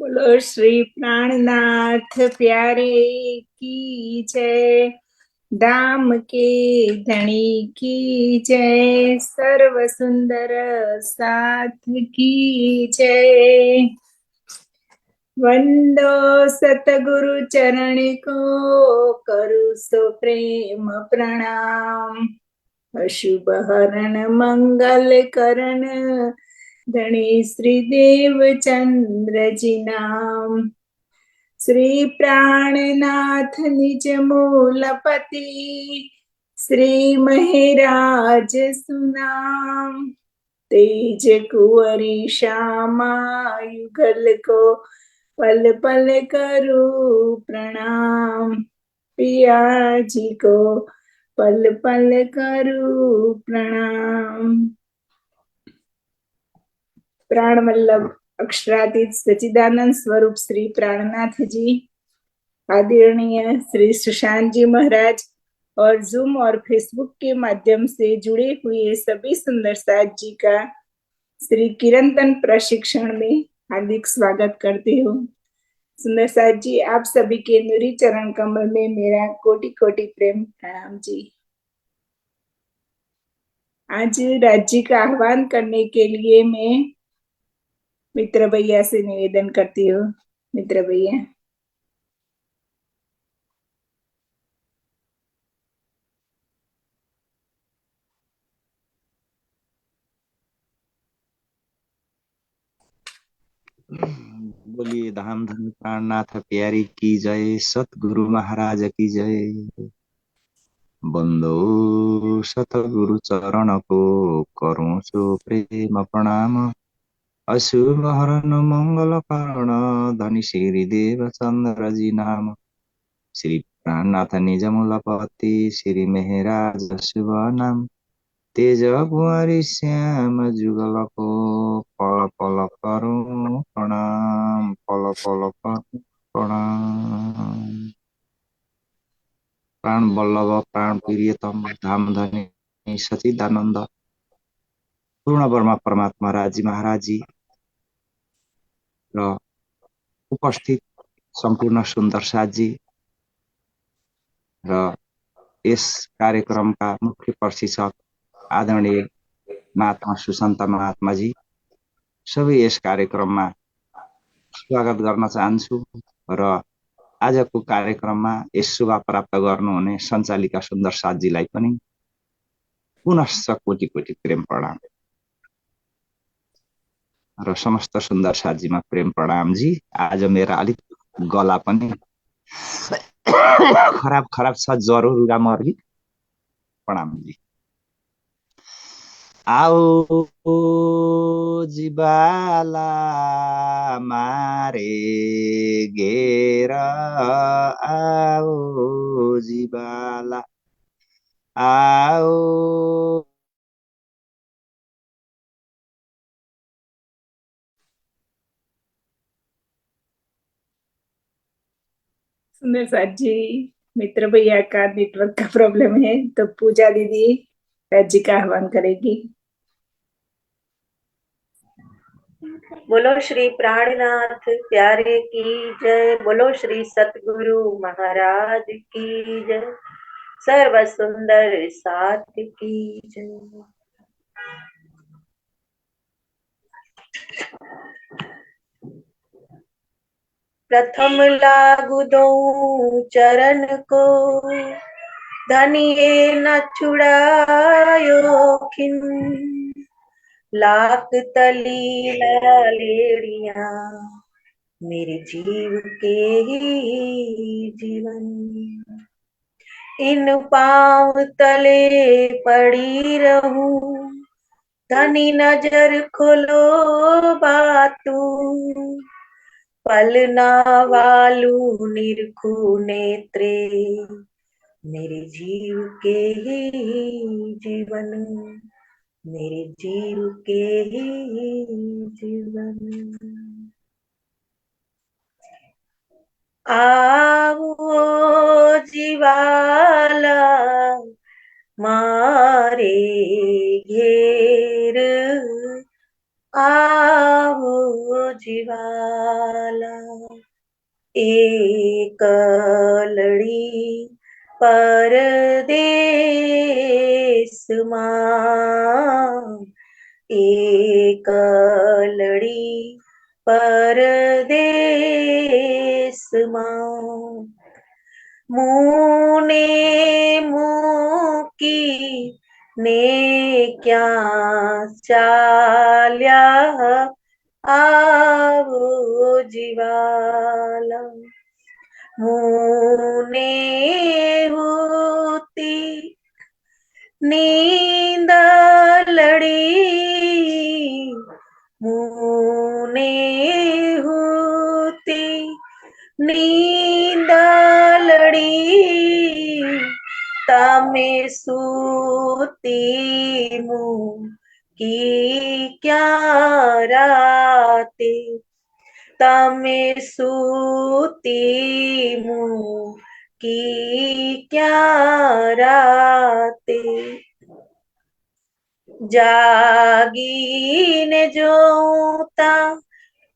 बोलो श्री प्राणनाथ प्यारे की जय। धाम के धनी की जय। सर्व सुंदर साथ की जय। वंदो सतगुरु चरण को करु सो प्रेम प्रणाम। अशुभ हरण मंगल करण धनी श्री देव चंद्र जी नाम। श्री प्राणनाथ निज मूलपति श्री महराज सुनाम। तेज कुंवरी श्यामा युगल को पल पल करू प्रणाम। पिया जी को पल पल करू प्रणाम। प्राण वल्लभ अक्षरातीत सचिदानंद स्वरूप श्री प्राणनाथ जी, आदरणीय श्री सुशांत जी महाराज और जूम और फेसबुक के माध्यम से जुड़े हुए सभी सुंदर साथ जी का श्री कीर्तन प्रशिक्षण में हार्दिक स्वागत करती हूँ। सुंदर साथ जी, आप सभी के नुरी चरण कमल में मेरा कोटि कोटि प्रेम प्रणाम जी। आज राज्य का आह्वान करने के लिए मैं मित्र भैया से निवेदन करती हूँ। मित्र भैया। बोलिए धाम धन प्राणनाथ प्यारी की जय। सतगुरु महाराज की जय। बंदो सतगुरु चरण को करूं सो प्रेम प्रणाम। अशुभ हरण मंगल कारण धनी श्री देव चंद्र जी नाम। श्री प्राणनाथ निज मूलपति श्री मेहराज शुभ नाम। तेज कुंवरी श्याम जुगल को पल पल करूं प्रणाम। पल पल करूं प्रणाम। प्राण वल्लभ प्राण प्रियतम धाम धनी सचिदानंद पूर्ण वर्मा परमात्मा राजी महाराज जी र उपस्थित सम्पूर्ण सुन्दर साथजी र यस कार्यक्रमका मुख्य प्रशिक्षक आदरणीय महात्मा सुशान्त महात्माजी, सबै यस कार्यक्रममा स्वागत गर्न चाहन्छु र आजको कार्यक्रममा यस शोभा प्राप्त गर्नुहुने सञ्चालिका सुन्दर साथजीलाई पनि पुनश्च कोटि कोटि प्रेम प्रणाम र समस्त सुन्दर साथजीमा प्रेम प्रणाम जी। आज मेरा अलिक गला पनि खराब खराब छ, ज्वरो रुगा मर्गी। प्रणाम जी। आओ जीवाला मारे घेर, आओ जीवाला आओ। सुंदर साथ जी, मित्र भैया का नेटवर्क का प्रॉब्लम है, तो पूजा दीदी राज्य का आह्वान करेगी। बोलो श्री प्राणनाथ प्यारे की जय। बोलो श्री सतगुरु महाराज की जय। सर्व सुंदर साथ की जय। प्रथम लागू दो चरण को धनिये न छुड़ायो खिन। लाख तली लेड़िया मेरे जीव के ही जीवन। इन पांव तले पड़ी रहूं धनी नजर खोलो बातू। पलना वालू निरखू नेत्रे मेरे जीव के ही जीवन। मेरे जीव के ही जीवन। आओ जीवाला मारे घेर, आओ जीवाला एक लड़ी परदेस मां, एक लड़ी परदेस मां। मुने मुकी ने क्या चाल्या आवो जीवाला। मुने होती नींद लड़ी, मुने होती नींद लड़ी, तमे सूती मुँह की क्या राते, तमे सूती मुँह की क्या राते। जागीन जोता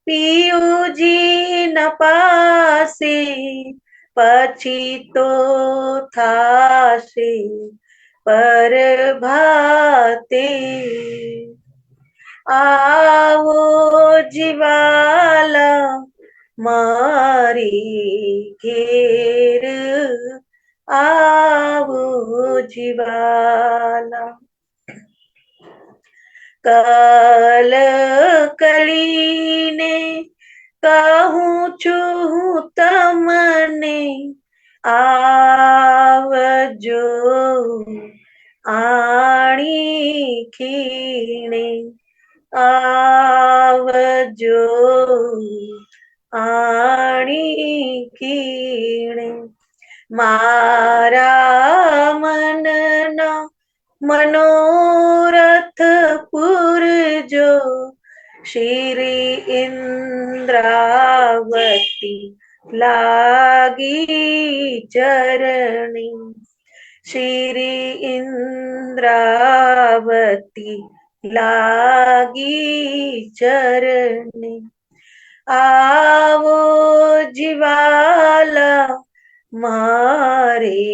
पियूजी न पासे, पछी तो थाशे परभाते। आवो जीवाला मारी घेर, आवो जीवाला। कल कलीने कहूँ चूहू तमने, आवजो आणी खीणे, आवजो आणी खीणे। मारा मनना मनोरथ पुरजो, श्री इंद्रावती लागी चरणी, श्री इंद्रावती लागी चरणी। आवो जीवाला मारे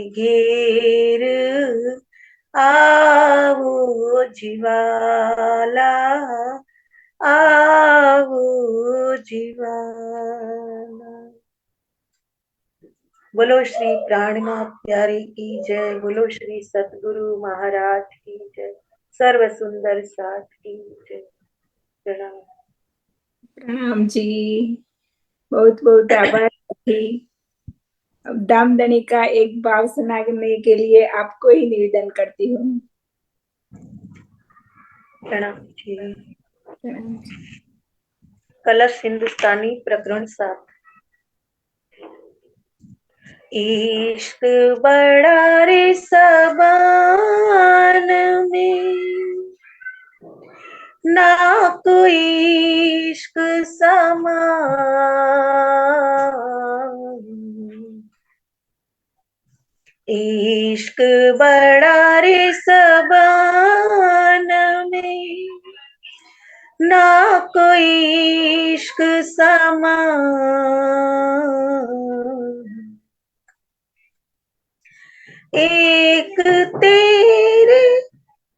घेर, आवो जीवाला, आवो जीवाला। बोलो श्री प्राणनाथ प्यारे की जय, बोलो श्री सतगुरु महाराज की जय, सर्व सुंदर साथ की जय। प्रणाम। प्रणाम जी, बहुत बहुत आभार जी। अब दामदनी का एक भाव सुनाने के लिए आपको ही निवेदन करती हूँ। प्रणाम जी। प्रणाम जी। कलश हिंदुस्तानी प्रकरण 7। इश्क बड़ा रे सबन में, ना कोई इश्क समान। इश्क बड़ा रे सबन में, ना कोई इश्क समान। एक तेरे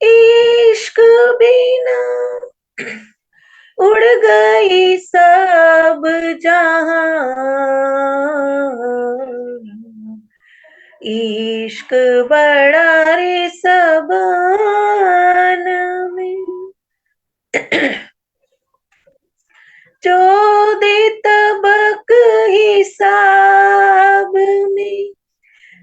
इश्क बिना उड़ गई सब जहां। इश्क बड़ा रे सबन में, जो दे तबक हिसाब में,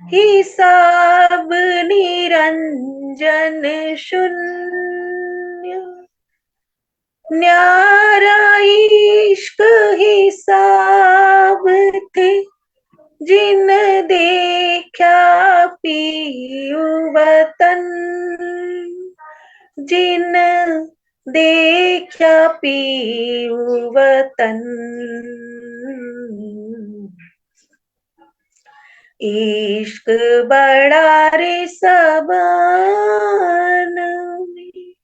हिसाब निरंजन शून्य। न्यारा इश्क हिसाब थे, जिन देखा पीयू वतन, जिन देखा पीयू वतन। इश्क बड़ा रे सबन में,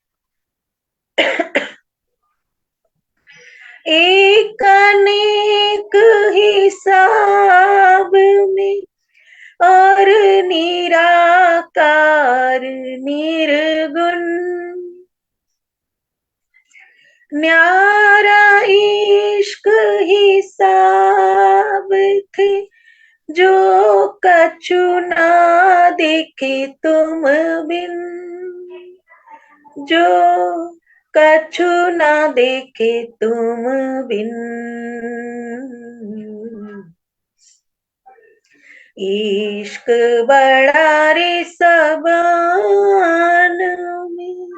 एक अनेक हिसाब में और निराकार निर्गुण न्यारा इश्क हिसाब थे जो कछु ना देखे तुम बिन जो कछु ना देखे तुम बिन इश्क बड़ा रे सबन में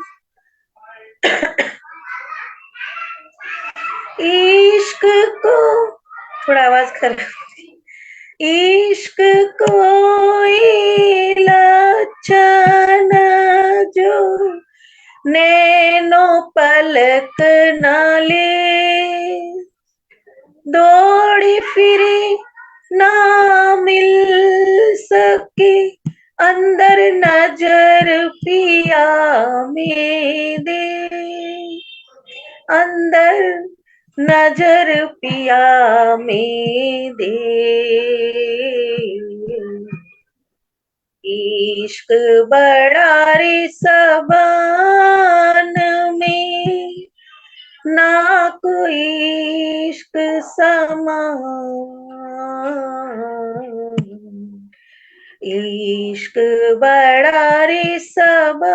इश्क को थोड़ा आवाज खराब इश्क कोई लक्षण जो नैनो पलक न ले दौड़ी फिरे ना मिल सके अंदर नजर पिया में दे अंदर नजर पिया में दे इश्क बड़ा रे सबन में ना कोई इश्क समान इश्क बड़ा रे सबन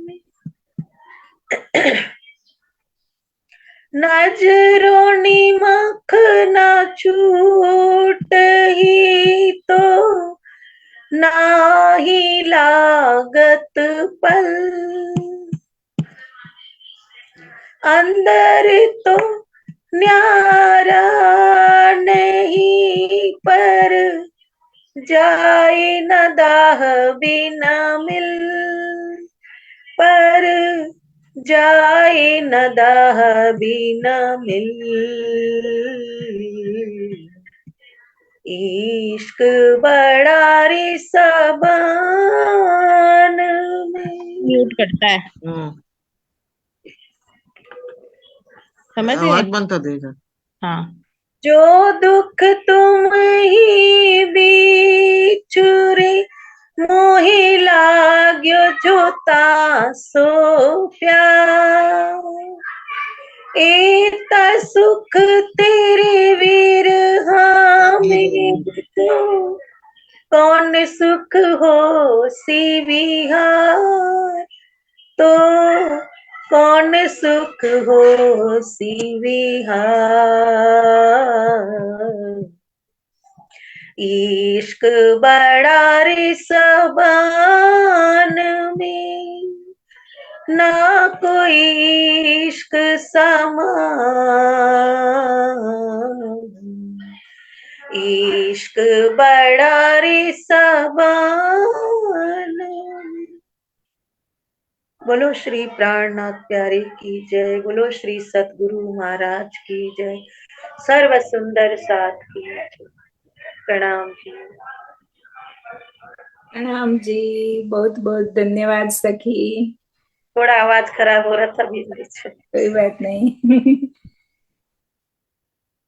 में नजरों निमख न छूट ही तो ना ही लागत पल अंदर तो न्यारा नहीं पर जाए न दाह बिना मिल पर जाए न दाह बिना मिल इश्क बड़ा रे सबन में म्यूट करता है समझ आवाज गए? बंद कर देगा। हाँ जो दुख तुम ही बिछुरे मोहि लाग्यो जो तासो प्यार एता सुख तेरे विरहा में तो कौन सुख हो सी विहार तो कौन सुख हो सी विहार इश्क बड़ा रे सबन में ना कोई इश्क समान इश्क बड़ा रे सबन बोलो श्री प्राणनाथ प्यारे की जय बोलो श्री सतगुरु महाराज की जय सर्व सुंदर साथ की जय प्रणाम जी प्रणाम जी बहुत बहुत धन्यवाद सखी थोड़ा आवाज खराब हो रहा था बीच बीच में कोई बात नहीं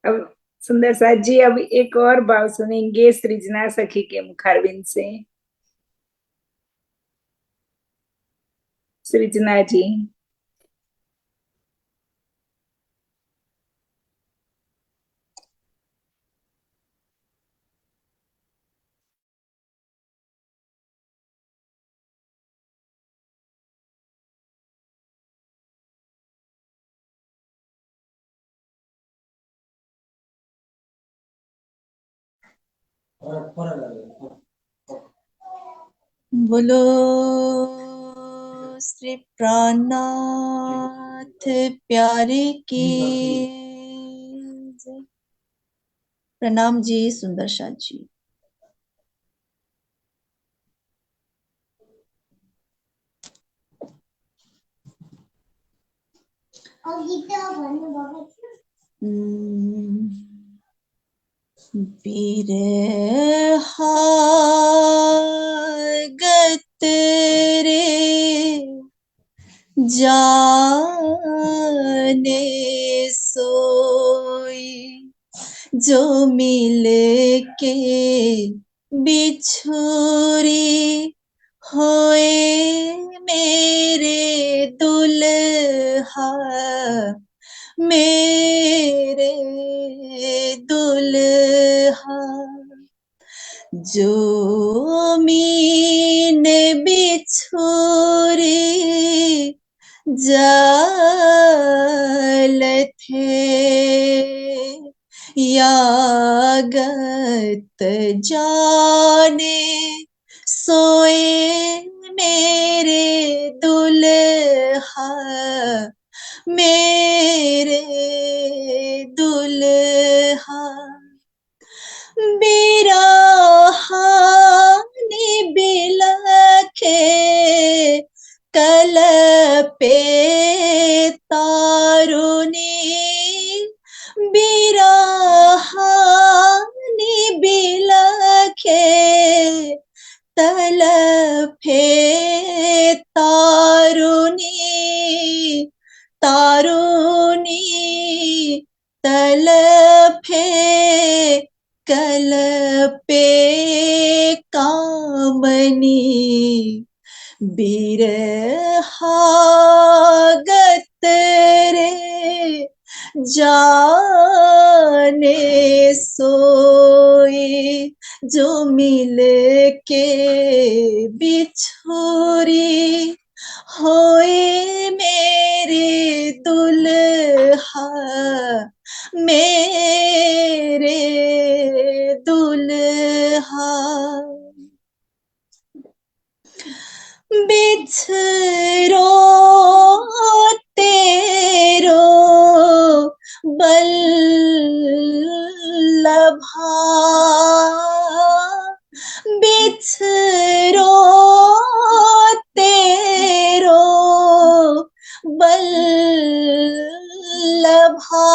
अब सुंदर साथ जी अब एक और भाव सुनेंगे सृजना सखी के मुखारविंद से सृजना जी बोलो श्री प्राणनाथ प्यारे की जय। प्रणाम जी सुंदर साथ जी बिरहागत रे जाए सोई जो मिल के बिछोरी होए मेरे दुल्हा मेरे दुल्हा जो मीने बिछोरी जाल थे यागत जाने सोए मेरे दुल्हा मेरे दुल्हा बिरहानी बिलखे कलपे तारुनी बिरहानी बिलखे तलफे तारुनी तारुनी तलफे कलपे कामनी बिरहागत रे जाने सोए जो मिल के बिछोरी होए मेरे दुल्हा मेरे दुल्हा बिछरो तेरो बल्लभा बिछरो तेरो बल्लभा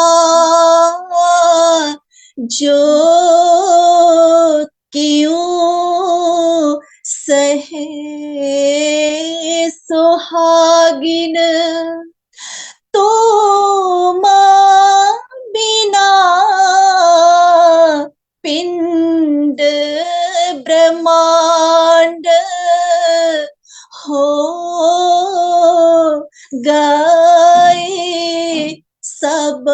जो क्यों सहे सुहागिन तो माँ बिना पिंड ब्रह्मांड हो गए सब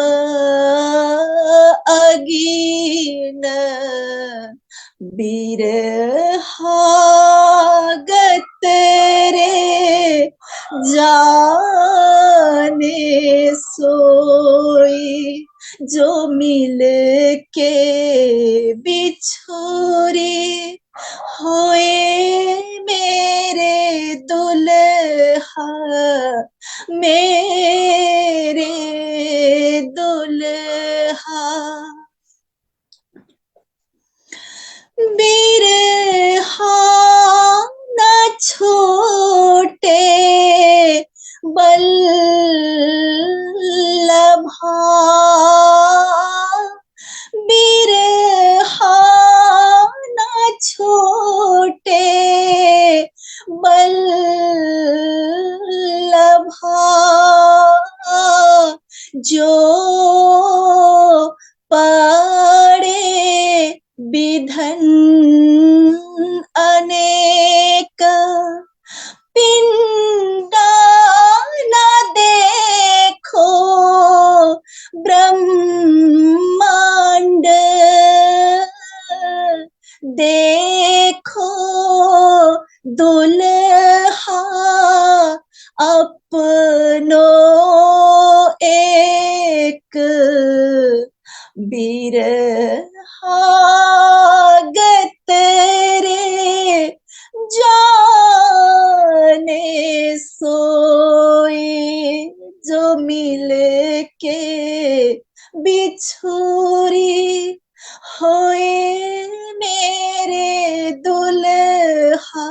अगीन बिरहागत रे जाने सोई जो मिल के बिछोरी होए मेरे दुल्हा मेरे दुल्हा बिरहा न छोटे बल्लभा बिरहा न छोटे बल्लभा जो पड़े विधन अनेक पिंडा न देखो ब्रह्मांड देखो दुल्हा अपनो एक बिरहागत रे जाने सोए जो मिल के बिछोरी होए मेरे दुल्हा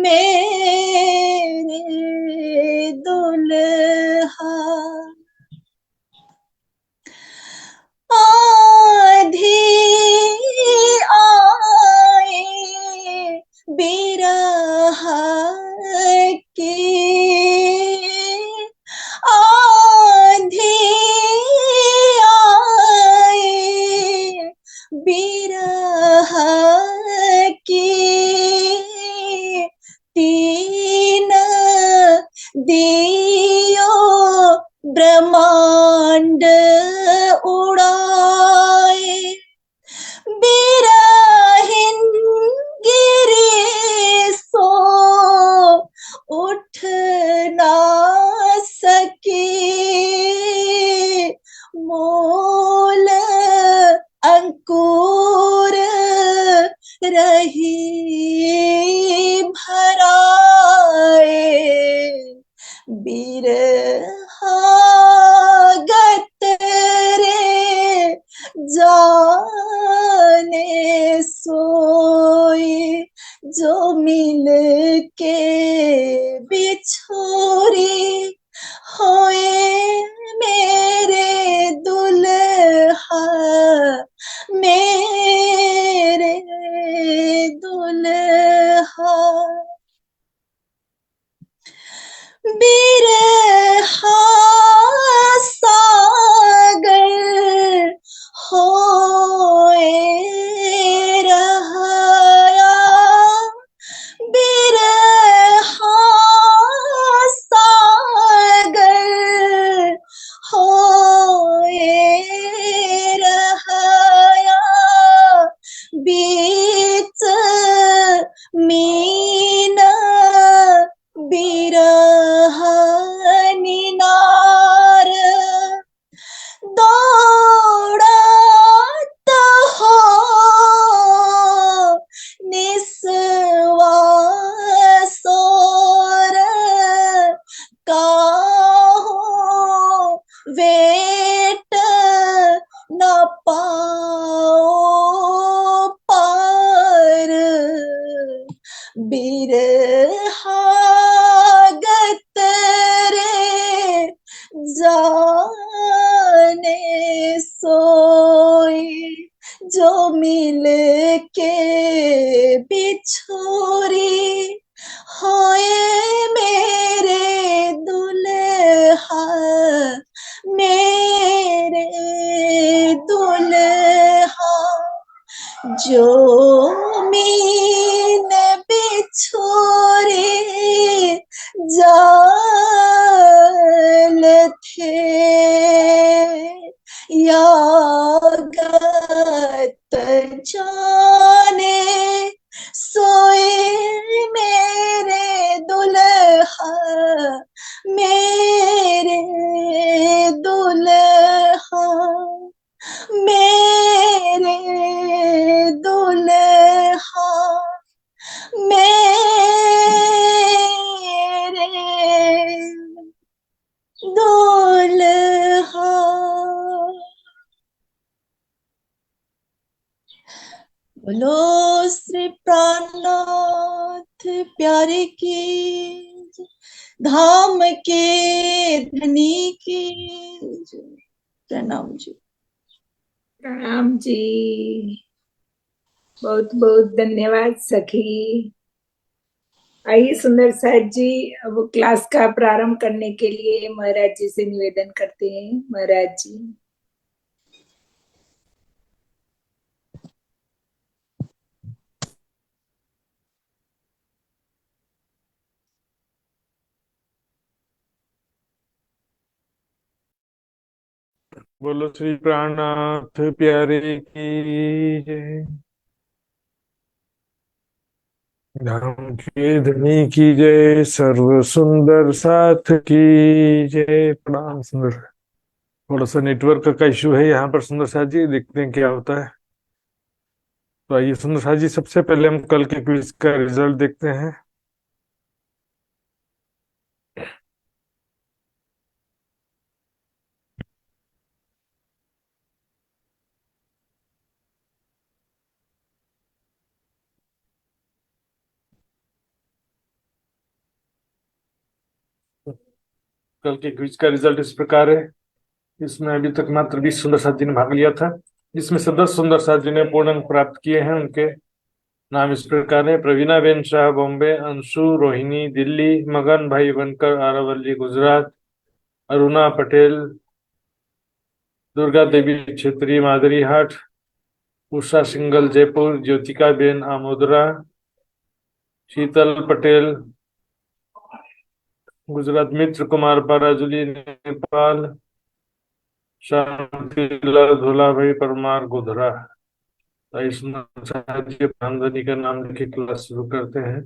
मेरे दुल्हा आधी आए बिरहा की बिरह की तीन दियो ब्रह्मांड उड़ाए, बिरहिन गिरे सो उठ ना सके, मूल अंकुर रही भराए, बिरहागत रे जाने सोए, जो मिल के बिछोरी होए मेरे दुल्हा, मेरे दुल्हा। बिरहा सागर होए रहा, बिरहा सागर होए रहा, बीच मीना बिरह निनार, दौड़त हो निस्वासोर, काहो वेट न पाओ पार, बिरहागत रे जाने सोए, जो मिल के बिछोरी होए मेरे दुल्हा, मेरे दुल्हा। जो मीन बिछोरे जाल थे, यागत जाने सोए मेरे दुल्हा, मेरे दुल्हा, मेरे दुल्हा, मेरे दुल्हा। बोलो श्री प्राणनाथ प्यारे की जय, धाम के धनी की जय। प्रणाम जी। प्रणाम जी, बहुत बहुत धन्यवाद सखी। आइए सुंदर साथ जी, अब क्लास का प्रारंभ करने के लिए महाराज जी से निवेदन करते हैं। महाराज जी। बोलो श्री प्राणनाथ प्यारे की जय, धाम के धनी की जय, सर्व सुंदर साथ की जय। प्रणाम सुंदर। थोड़ा सा नेटवर्क का इशू है यहाँ पर सुंदर साथ जी, देखते हैं क्या होता है। तो आइए सुंदर साथ जी, सबसे पहले हम कल के क्विज का रिजल्ट देखते हैं। कल के क्विज का रिजल्ट इस प्रकार है। इसमें अभी तक मात्र 20 सुंदर साथ जी ने भाग लिया था, जिसमें से 10 सुंदर साथ जी ने पूर्ण अंक प्राप्त किए हैं। उनके नाम इस प्रकार है: प्रवीणा बेन शाह बॉम्बे, अंशु रोहिणी दिल्ली, मगन भाई बनकर आरावली गुजरात, अरुणा पटेल, दुर्गा देवी क्षेत्रीय मादरी हाट, उषा सिंगल जयपुर, ज्योतिका बेन आमोदरा, शीतल पटेल गुजरात, मित्र कुमार पराजुली नेपाल, शांतिलाल धुलाभाई परमार गोधरा। इसमें आमदनी का नाम लिखे क्लास शुरू करते हैं।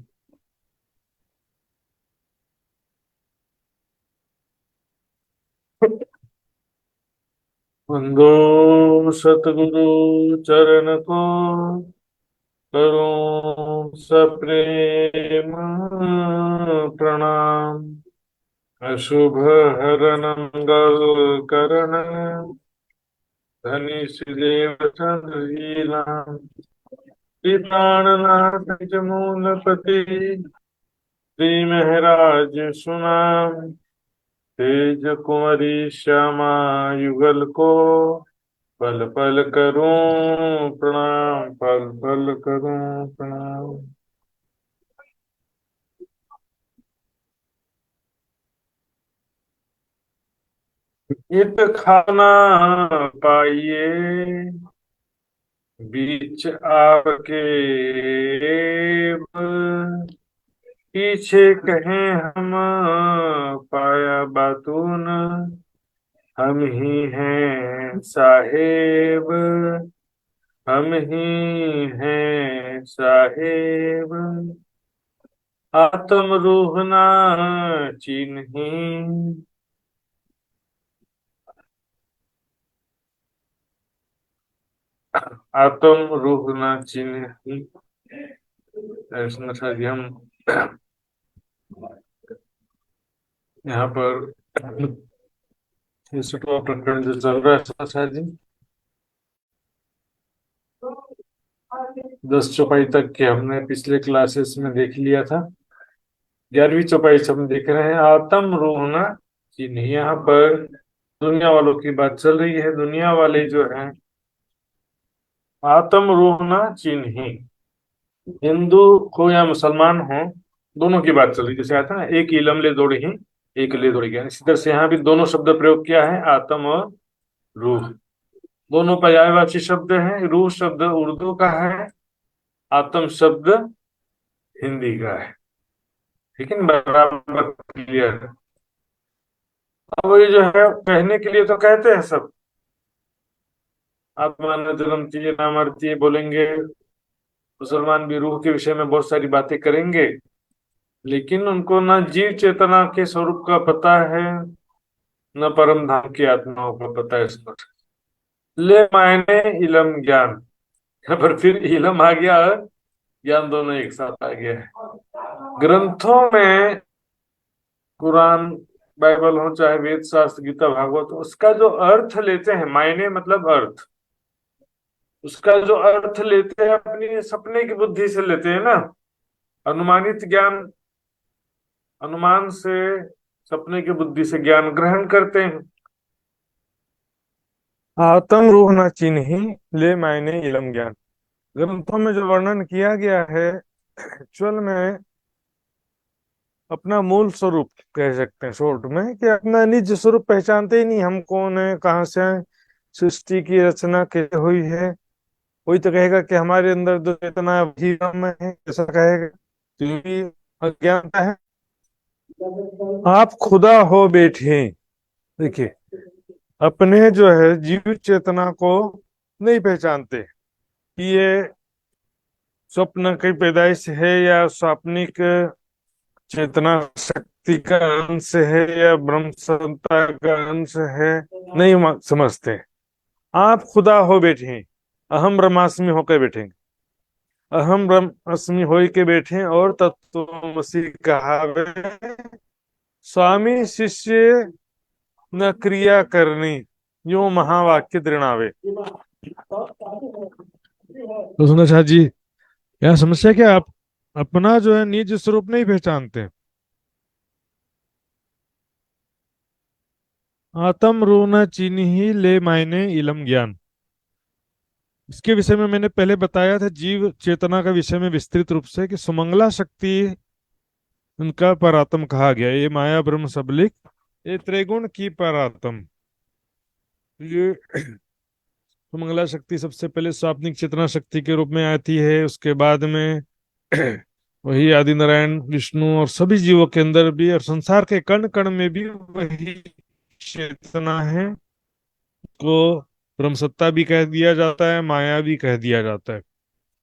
वंदो सतगुरु चरण को करो सप्रेम प्रणाम। अशुभ हरण मंगल करण धनी श्रीदेव चंद्र प्राणनाथ मूलपति श्री महराज सुनाम। तेज कुंवरी श्यामा युगल को पल पल करूं प्रणाम, पल पल करूं प्रणाम। इत खाना पाइए बीच आपके, पीछे कहें हम पाया बातून, हम ही हैं साहेब, हम ही हैं साहेब। आत्म रूह ना चिन्ही, आत्म रूह ना चिन्ही। हम यहाँ पर 66वां प्रकरण जो चल रहा है सर जी, 10 चौपाई तक के हमने पिछले क्लासेस में देख लिया था। 11वीं चौपाई से हम देख रहे हैं आत्म रूह ना चिन्ही। यहाँ पर दुनिया वालों की बात चल रही है। दुनिया वाले जो हैं आत्म रूह ना चिन्ही, हिंदू हो या मुसलमान हो, दोनों की बात चल रही है। जैसे आता है ना, एक इलम ले दौड़े ही एक ले दौड़ गया, इसी तरह से यहाँ भी दोनों शब्द प्रयोग किया है, आत्म और रूह। दोनों पर्यायवाची शब्द हैं। रूह शब्द उर्दू का है, आत्म शब्द हिंदी का है। ठीक है, बराबर क्लियर। अब ये जो है कहने के लिए तो कहते हैं सब, आत्मा न जन्मती है ना मरती है बोलेंगे, मुसलमान भी रूह के विषय में बहुत सारी बातें करेंगे, लेकिन उनको न जीव चेतना के स्वरूप का पता है, न परम धाम की आत्माओं का पता है। इसमें ले मायने इलम ज्ञान, यहाँ पर फिर इलम आ गया और ज्ञान दोनों एक साथ आ गया है। ग्रंथों में कुरान बाइबल हो चाहे वेद शास्त्र गीता भागवत, उसका जो अर्थ लेते हैं, मायने मतलब अर्थ, उसका जो अर्थ लेते हैं अपनी सपने की बुद्धि से लेते हैं ना, अनुमानित ज्ञान, अनुमान से, सपने की बुद्धि से ज्ञान ग्रहण करते हैं। आत्म रूह न चिन्ही ले मायने इलम ज्ञान, ग्रंथों में जो वर्णन किया गया है एक्चुअल में अपना मूल स्वरूप कह सकते हैं शॉर्ट में, कि अपना निज स्वरूप पहचानते ही नहीं, हम कौन है, कहाँ से हैं, सृष्टि की रचना कैसे हुई है। कोई तो कहेगा कि हमारे अंदर जो चेतना है वही ब्रह्म है, ऐसा कहेगा, तो ये भी अज्ञानता है। आप खुदा हो बैठे, देखिए अपने जो है जीव चेतना को नहीं पहचानते कि ये स्वप्न की पैदाइश है या स्वाप्निक चेतना शक्ति का अंश है या ब्रह्म सत्ता का अंश है, नहीं समझते। आप खुदा हो बैठे, अहम ब्रह्मास्मि होकर बैठेंगे, अहम ब्रह्मास्मि हो के बैठे और तत्वमसि कहावे, स्वामी शिष्य न क्रिया करनी, यो महावाक्य दृढ़ावे। तो सुंदर शाह जी, यह समस्या क्या, आप अपना जो है निज स्वरूप नहीं पहचानते। आत्म रूह न चिन्ही ले मायने इलम ज्ञान, इसके विषय में मैंने पहले बताया था जीव चेतना का विषय में विस्तृत रूप से, कि सुमंगला शक्ति उनका परात्म कहा गया। ये माया ब्रह्म सबलिक, ये त्रिगुण की परात्म, ये सुमंगला शक्ति सबसे पहले स्वाप्निक चेतना शक्ति के रूप में आती है, उसके बाद में वही आदि नारायण विष्णु और सभी जीवों के अंदर भी और संसार के कण कण में भी वही चेतना है, को ब्रह्म सत्ता भी कह दिया जाता है, माया भी कह दिया जाता है,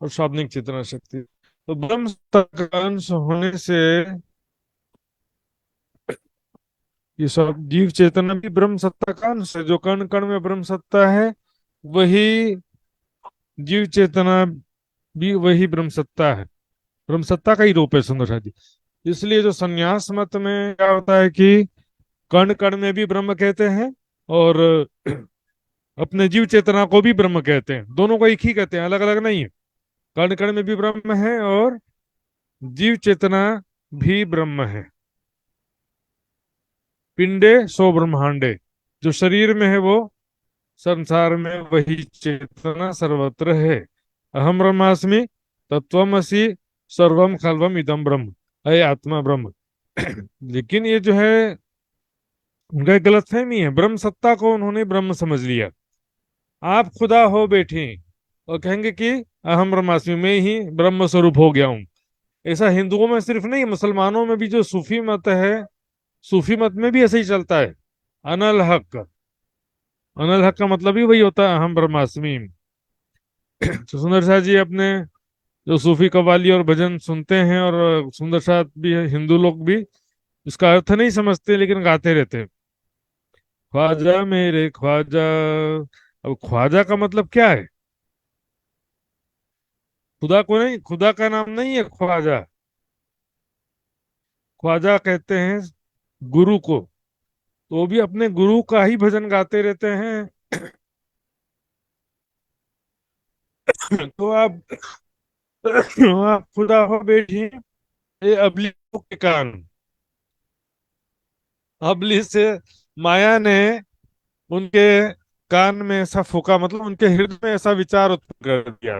और स्वाप्निक चेतना शक्ति। तो ब्रह्म सत्ता का अंश होने से ये सब जीव चेतना भी ब्रह्म सत्ता का अंश है। जो कण कण में ब्रह्म सत्ता है वही जीव चेतना भी वही ब्रह्म सत्ता है, ब्रह्म सत्ता का ही रूप है सुंदर जी। इसलिए जो संन्यास मत में क्या होता है कि कण कण में भी ब्रह्म कहते हैं और अपने जीव चेतना को भी ब्रह्म कहते हैं, दोनों को एक ही कहते हैं, अलग अलग नहीं है। कण कण में भी ब्रह्म है और जीव चेतना भी ब्रह्म है। पिंडे सो ब्रह्मांडे, जो शरीर में है वो संसार में वही चेतना सर्वत्र है। अहम ब्रह्मास्मि तत्वमसि सर्वम खल्वम इदम ब्रह्म, अय आत्मा ब्रह्म। लेकिन ये जो है उनका एक गलतफहमी है, ब्रह्म सत्ता को उन्होंने ब्रह्म समझ लिया। आप खुदा हो बैठे और कहेंगे कि अहम ब्रह्मास्मि, में ही ब्रह्म स्वरूप हो गया हूं। ऐसा हिंदुओं में सिर्फ नहीं, मुसलमानों में भी जो सूफी मत है, सूफी मत में भी ऐसे ही चलता है। अनल हक, अनल हक का मतलब ही वही होता है अहम ब्रह्मास्मि। तो सुंदर शाह जी अपने जो सूफी कव्वाली और भजन सुनते हैं, और सुंदर शाह भी हिंदू लोग भी इसका अर्थ नहीं समझते लेकिन गाते रहते हैं, ख्वाजा मेरे ख्वाजा। अब ख्वाजा का मतलब क्या है? खुदा को नहीं, खुदा का नाम नहीं है ख्वाजा। ख्वाजा कहते हैं गुरु को, तो वो भी अपने गुरु का ही भजन गाते रहते हैं। तो आप खुदा हो बैठी ये अबली के कान, अबली से माया ने उनके कान में ऐसा फूका, मतलब उनके हृदय में ऐसा विचार उत्पन्न कर दिया।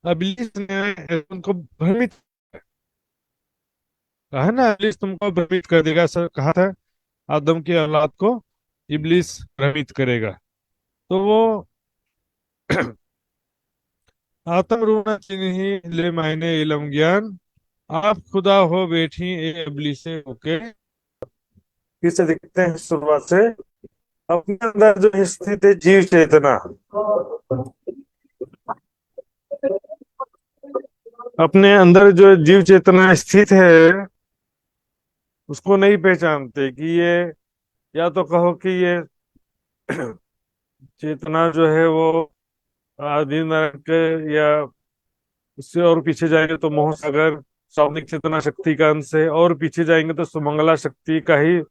अबलीस ने उनको भ्रमित कहा ना, इब्लीस तुमको भ्रमित कर देगा, ऐसा कहा था आदम की औलाद को, इब्लीस भ्रमित करेगा। तो वो आत्म रूना चिन्ही ले मायने इलम ज्ञान, आप खुदा हो बैठी ए इब्लीसे होके। फिर से देखते हैं शुरुआत से। अपने अंदर जो स्थित है जीव चेतना, अपने अंदर जो जीव चेतना स्थित है उसको नहीं पहचानते कि ये, या तो कहो कि ये चेतना जो है वो आदि नारायण के, या उससे और पीछे जाएंगे तो मोह सागर सात्विक चेतना शक्ति का अंश है, और पीछे जाएंगे तो सुमंगला शक्ति का ही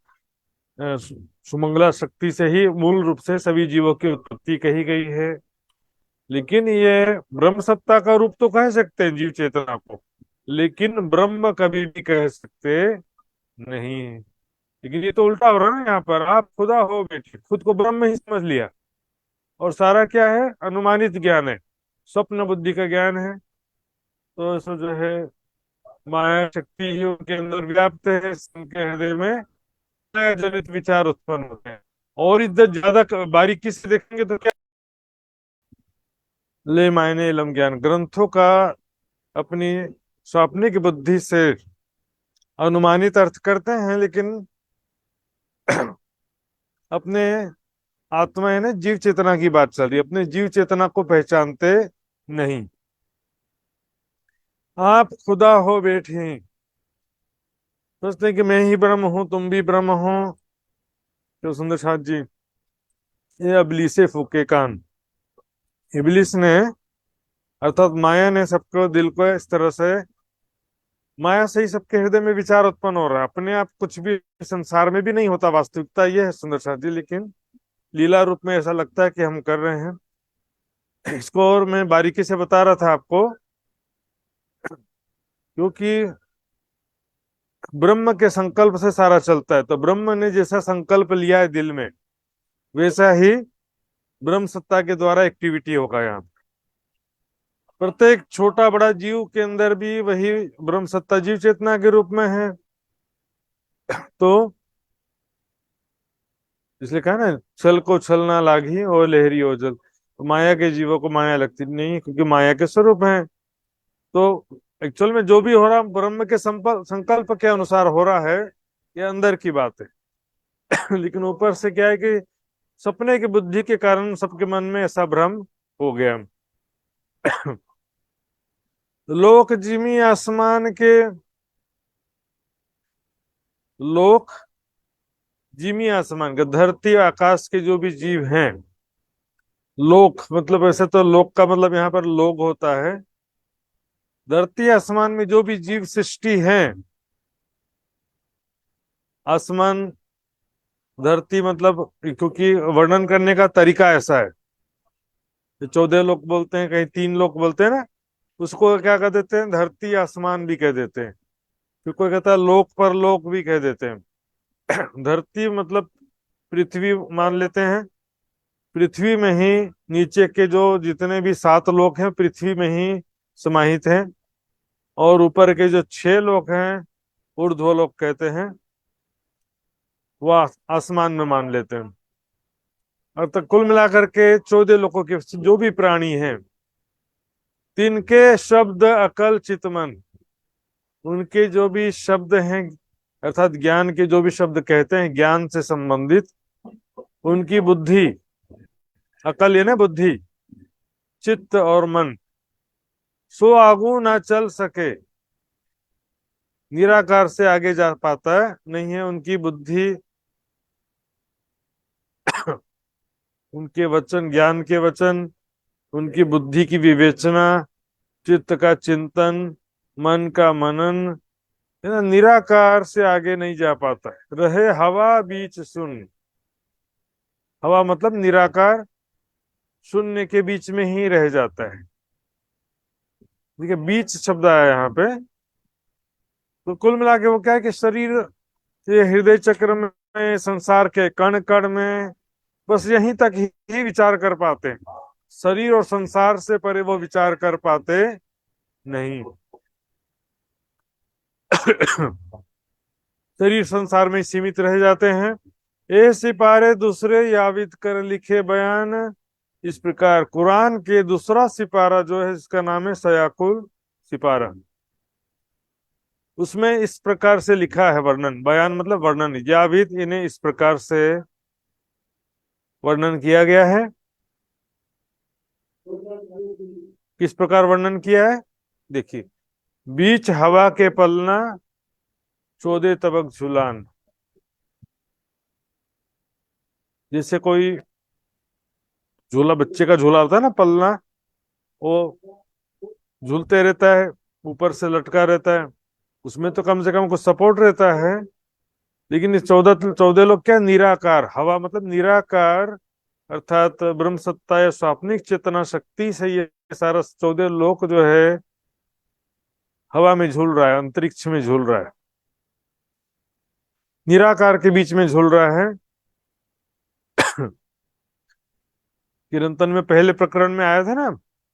सुमंगला शक्ति से ही मूल रूप से सभी जीवों की उत्पत्ति कही गई है। लेकिन ये ब्रह्म सत्ता का रूप तो कह सकते हैं जीव चेतना को, लेकिन ब्रह्म कभी भी कह सकते नहीं। लेकिन ये तो उल्टा हो रहा है ना, यहाँ पर आप खुदा हो बैठे, खुद को ब्रह्म ही समझ लिया, और सारा क्या है? अनुमानित ज्ञान है, स्वप्न बुद्धि का ज्ञान है। तो इसमें जो है माया शक्ति ही उनके अंदर व्याप्त है, उनके हृदय में माया जनित विचार उत्पन्न होते हैं। और इधर ज्यादा बारीकी से देखेंगे तो क्या, ले मायने इलम ज्ञान, ग्रंथों का अपनी स्वाप्निक बुद्धि से अनुमानित अर्थ करते हैं, लेकिन अपने आत्मा है ना, जीव चेतना की बात चल रही है, अपने जीव चेतना को पहचानते नहीं। आप खुदा हो बैठे, सोचते हैं कि मैं ही ब्रह्म हूं, तुम भी ब्रह्म हो। तो सुंदर शाह जी, ये अबली से फूके कान, इबलिस ने अर्थात माया ने सबको, दिल को इस तरह से, माया से ही सबके हृदय में विचार उत्पन्न हो रहा है। अपने आप कुछ भी संसार में भी नहीं होता, वास्तविकता ये है सुंदर शाह जी, लेकिन लीला रूप में ऐसा लगता है कि हम कर रहे हैं। इसको और मैं बारीकी से बता रहा था आपको, क्योंकि ब्रह्म के संकल्प से सारा चलता है। तो ब्रह्म ने जैसा संकल्प लिया है दिल में, वैसा ही ब्रह्म सत्ता के द्वारा एक्टिविटी होगा। यहाँ प्रत्येक छोटा बड़ा जीव के अंदर भी वही ब्रह्म सत्ता जीव चेतना के रूप में है। तो इसलिए कहा ना, छल को छल ना लागी और लहरी हो जल। तो माया के जीवों को माया लगती नहीं है, क्योंकि माया के स्वरूप है। तो एक्चुअल में जो भी हो रहा ब्रह्म के संकल्प के अनुसार हो रहा है, ये अंदर की बात है। लेकिन ऊपर से क्या है कि सपने की बुद्धि के कारण सबके मन में ऐसा भ्रम हो गया। लोक जिमी आसमान के, लोक जिमी आसमान के, धरती आकाश के जो भी जीव हैं, लोक मतलब ऐसे तो लोक का मतलब यहाँ पर लोग होता है। धरती आसमान में जो भी जीव सृष्टि है, आसमान धरती मतलब, क्योंकि वर्णन करने का तरीका ऐसा है, 14 लोक बोलते हैं, कहीं 3 लोक बोलते हैं ना, उसको क्या कह देते हैं, धरती आसमान भी कह देते हैं। फिर कोई कहता है लोक पर लोक भी कह देते हैं। धरती मतलब पृथ्वी मान लेते हैं, पृथ्वी में ही नीचे के जो जितने भी 7 लोक हैं पृथ्वी में ही समाहित हैं, और ऊपर के जो 6 लोक हैं ऊर्ध्वलोक कहते हैं, वह आसमान में मान लेते हैं। और तक कुल मिलाकर के 14 लोकों के जो भी प्राणी हैं, तिनके शब्द अकल चितमन, उनके जो भी शब्द हैं, अर्थात ज्ञान के जो भी शब्द कहते हैं ज्ञान से संबंधित, उनकी बुद्धि, अकल ये ना बुद्धि, चित्त और मन, सो आगू ना चल सके, निराकार से आगे जा पाता है नहीं है उनकी बुद्धि। उनके वचन, ज्ञान के वचन, उनकी बुद्धि की विवेचना, चित्त का चिंतन, मन का मनन, है ना, निराकार से आगे नहीं जा पाता है। रहे हवा बीच शून्य, हवा मतलब निराकार, शून्य के बीच में ही रह जाता है। देखिए बीच शब्द आया यहाँ पे, तो कुल मिला के वो क्या है कि शरीर, ये हृदय चक्र में, संसार के कण कण में, बस यहीं तक ही विचार कर पाते हैं। शरीर और संसार से परे वो विचार कर पाते नहीं। शरीर संसार में सीमित रह जाते हैं। ए सिपारे दूसरे यावित कर लिखे बयान, इस प्रकार कुरान के दूसरा सिपारा जो है, इसका नाम है सयाकुल सिपारा, उसमें इस प्रकार से लिखा है वर्णन, बयान मतलब वर्णन, यावित इन्हें इस प्रकार से वर्णन किया गया है। किस प्रकार वर्णन किया है, देखिए, बीच हवा के पलना, 14 तबक झुलान। जैसे कोई झूला, बच्चे का झूला होता है ना, पलना, वो झूलते रहता है, ऊपर से लटका रहता है, उसमें तो कम से कम कुछ सपोर्ट रहता है। लेकिन ये 14 लोग क्या, निराकार, हवा मतलब निराकार, अर्थात ब्रह्म सत्ता या स्वाप्निक चेतना शक्ति से ये सारा 14 लोक जो है हवा में झूल रहा है, अंतरिक्ष में झूल रहा है, निराकार के बीच में झूल रहा है। किरंतन में पहले प्रकरण में आया था ना,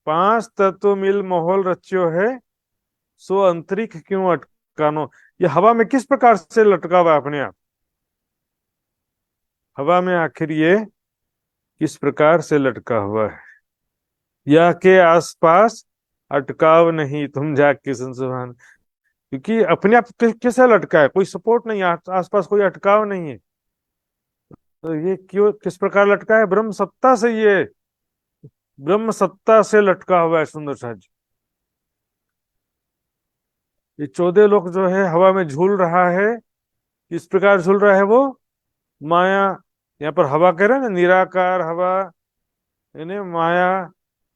5 तत्व मिल माहौल रच्यो है, सो अंतरिक्ष क्यों अटकानो। ये हवा में किस प्रकार से लटका हुआ अपने आप, हवा में आखिर ये किस प्रकार से लटका हुआ है, या के आसपास अटकाव नहीं तुम जाके संसुभान। क्योंकि अपने आप कैसे लटका है, कोई सपोर्ट नहीं, आसपास कोई अटकाव नहीं है, तो ये क्यों, किस प्रकार लटका है, ब्रह्म सत्ता से, ये ब्रह्म सत्ता से लटका हुआ है सुंदर साथ जी। ये 14 लोग जो है हवा में झूल रहा है, किस प्रकार झूल रहा है वो, माया, यहाँ पर हवा कह रहे हैं ना, निराकार हवा, यानी माया,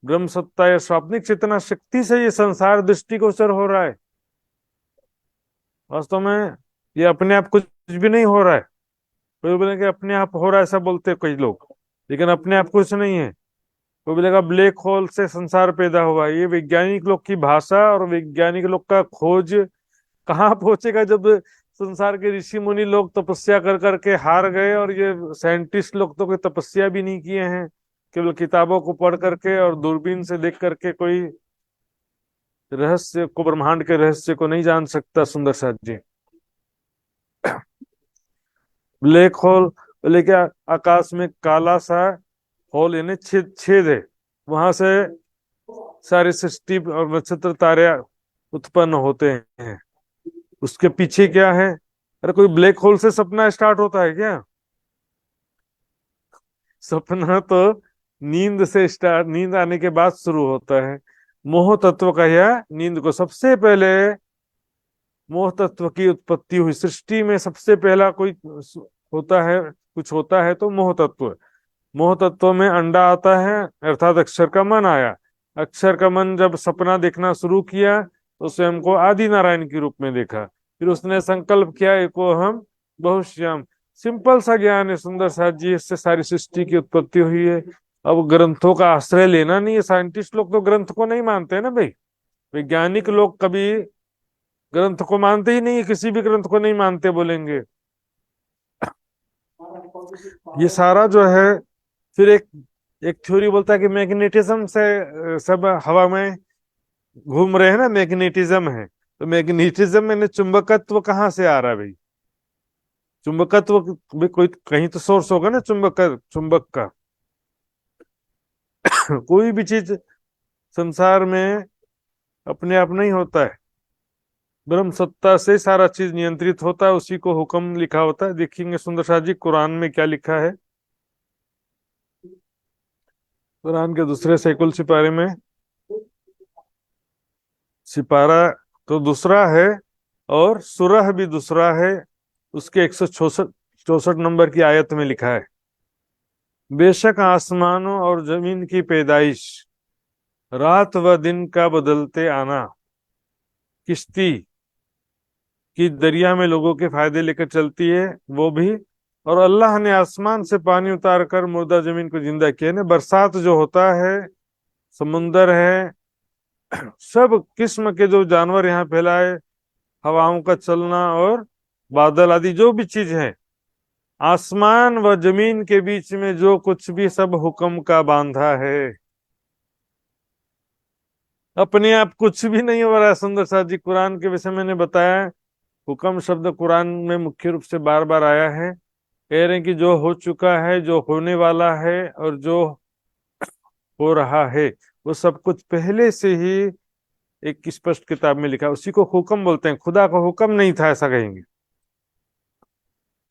ब्रह्म सत्ता या स्वाप्निक चेतना शक्ति से ये संसार दृष्टिगोचर हो रहा है। वास्तव में ये अपने आप कुछ भी नहीं हो रहा है। कोई बोलेंगे अपने आप हो रहा है, ऐसा बोलते हैं कई लोग, लेकिन अपने आप कुछ नहीं है। कोई बोलेगा ब्लैक होल से संसार पैदा हुआ है, ये वैज्ञानिक लोग की भाषा और वैज्ञानिक लोग का खोज कहाँ पहुंचेगा, जब संसार के ऋषि मुनि लोग तपस्या कर करके हार गए, और ये साइंटिस्ट लोग तो कोई तपस्या भी नहीं किए हैं, केवल किताबों को पढ़ करके और दूरबीन से देख करके कोई रहस्य को, ब्रह्मांड के रहस्य को नहीं जान सकता सुंदर साथ जी। ब्लैक होल बोले क्या, आकाश में काला सा होल यानी छेद छेद है, वहां से सारी सृष्टि और नक्षत्र तारे उत्पन्न होते हैं। उसके पीछे क्या है? अरे कोई ब्लैक होल से सपना स्टार्ट होता है क्या? सपना तो नींद से स्टार्ट, नींद आने के बाद शुरू होता है। मोह तत्व का यह नींद को सबसे पहले मोह तत्व की उत्पत्ति हुई। सृष्टि में सबसे पहला कोई होता है, कुछ होता है तो मोह तत्व। मोह तत्व में अंडा आता है, अर्थात अक्षर का मन आया। अक्षर का मन जब सपना देखना शुरू किया तो स्वयं को आदि नारायण के रूप में देखा। फिर उसने संकल्प किया एको हम बहुश्याम। सिंपल सा ज्ञान है सुंदर साथ जी, इससे सारी सृष्टि की उत्पत्ति हुई है। अब ग्रंथों का आश्रय लेना नहीं है। साइंटिस्ट लोग तो ग्रंथ को नहीं मानते हैं ना भाई। वैज्ञानिक लोग कभी ग्रंथ को मानते ही नहीं है, किसी भी ग्रंथ को नहीं मानते बोलेंगे। ये सारा जो है, फिर एक एक थ्योरी बोलता है कि मैग्नेटिज्म से सब हवा में घूम रहे हैं ना, मैग्नेटिज्म है। तो मैग्नेटिज्म में चुंबकत्व कहाँ से आ रहा है भाई? चुंबकत्व भी कोई कहीं तो सोर्स होगा ना, चुंबक का। कोई भी चीज संसार में अपने आप नहीं होता है, ब्रह्म सत्ता से सारा चीज नियंत्रित होता है, उसी को हुक्म लिखा होता है। देखेंगे सुंदर शाह जी कुरान में क्या लिखा है। कुरान के दूसरे सैकुल सिपारे में, सिपारा तो दूसरा है और सुरह भी दूसरा है, उसके 164 नंबर की आयत में लिखा है, बेशक आसमानों और जमीन की पैदाइश, रात व दिन का बदलते आना, किश्ती की दरिया में लोगों के फायदे लेकर चलती है वो भी, और अल्लाह ने आसमान से पानी उतार कर मुर्दा जमीन को जिंदा किया। ना बरसात जो होता है, समुंदर है, सब किस्म के जो जानवर यहाँ फैलाए, हवाओं का चलना और बादल आदि जो भी चीज है, आसमान व जमीन के बीच में जो कुछ भी, सब हुक्म का बांधा है। अपने आप कुछ भी नहीं हो रहा है। सुंदर साथ जी कुरान के विषय मैंने बताया, हुक्म शब्द कुरान में मुख्य रूप से बार बार आया है। कह रहे हैं कि जो हो चुका है, जो होने वाला है और जो हो रहा है, वो सब कुछ पहले से ही एक स्पष्ट किताब में लिखा है। उसी को हुक्म बोलते हैं। खुदा का हुक्म नहीं था ऐसा कहेंगे।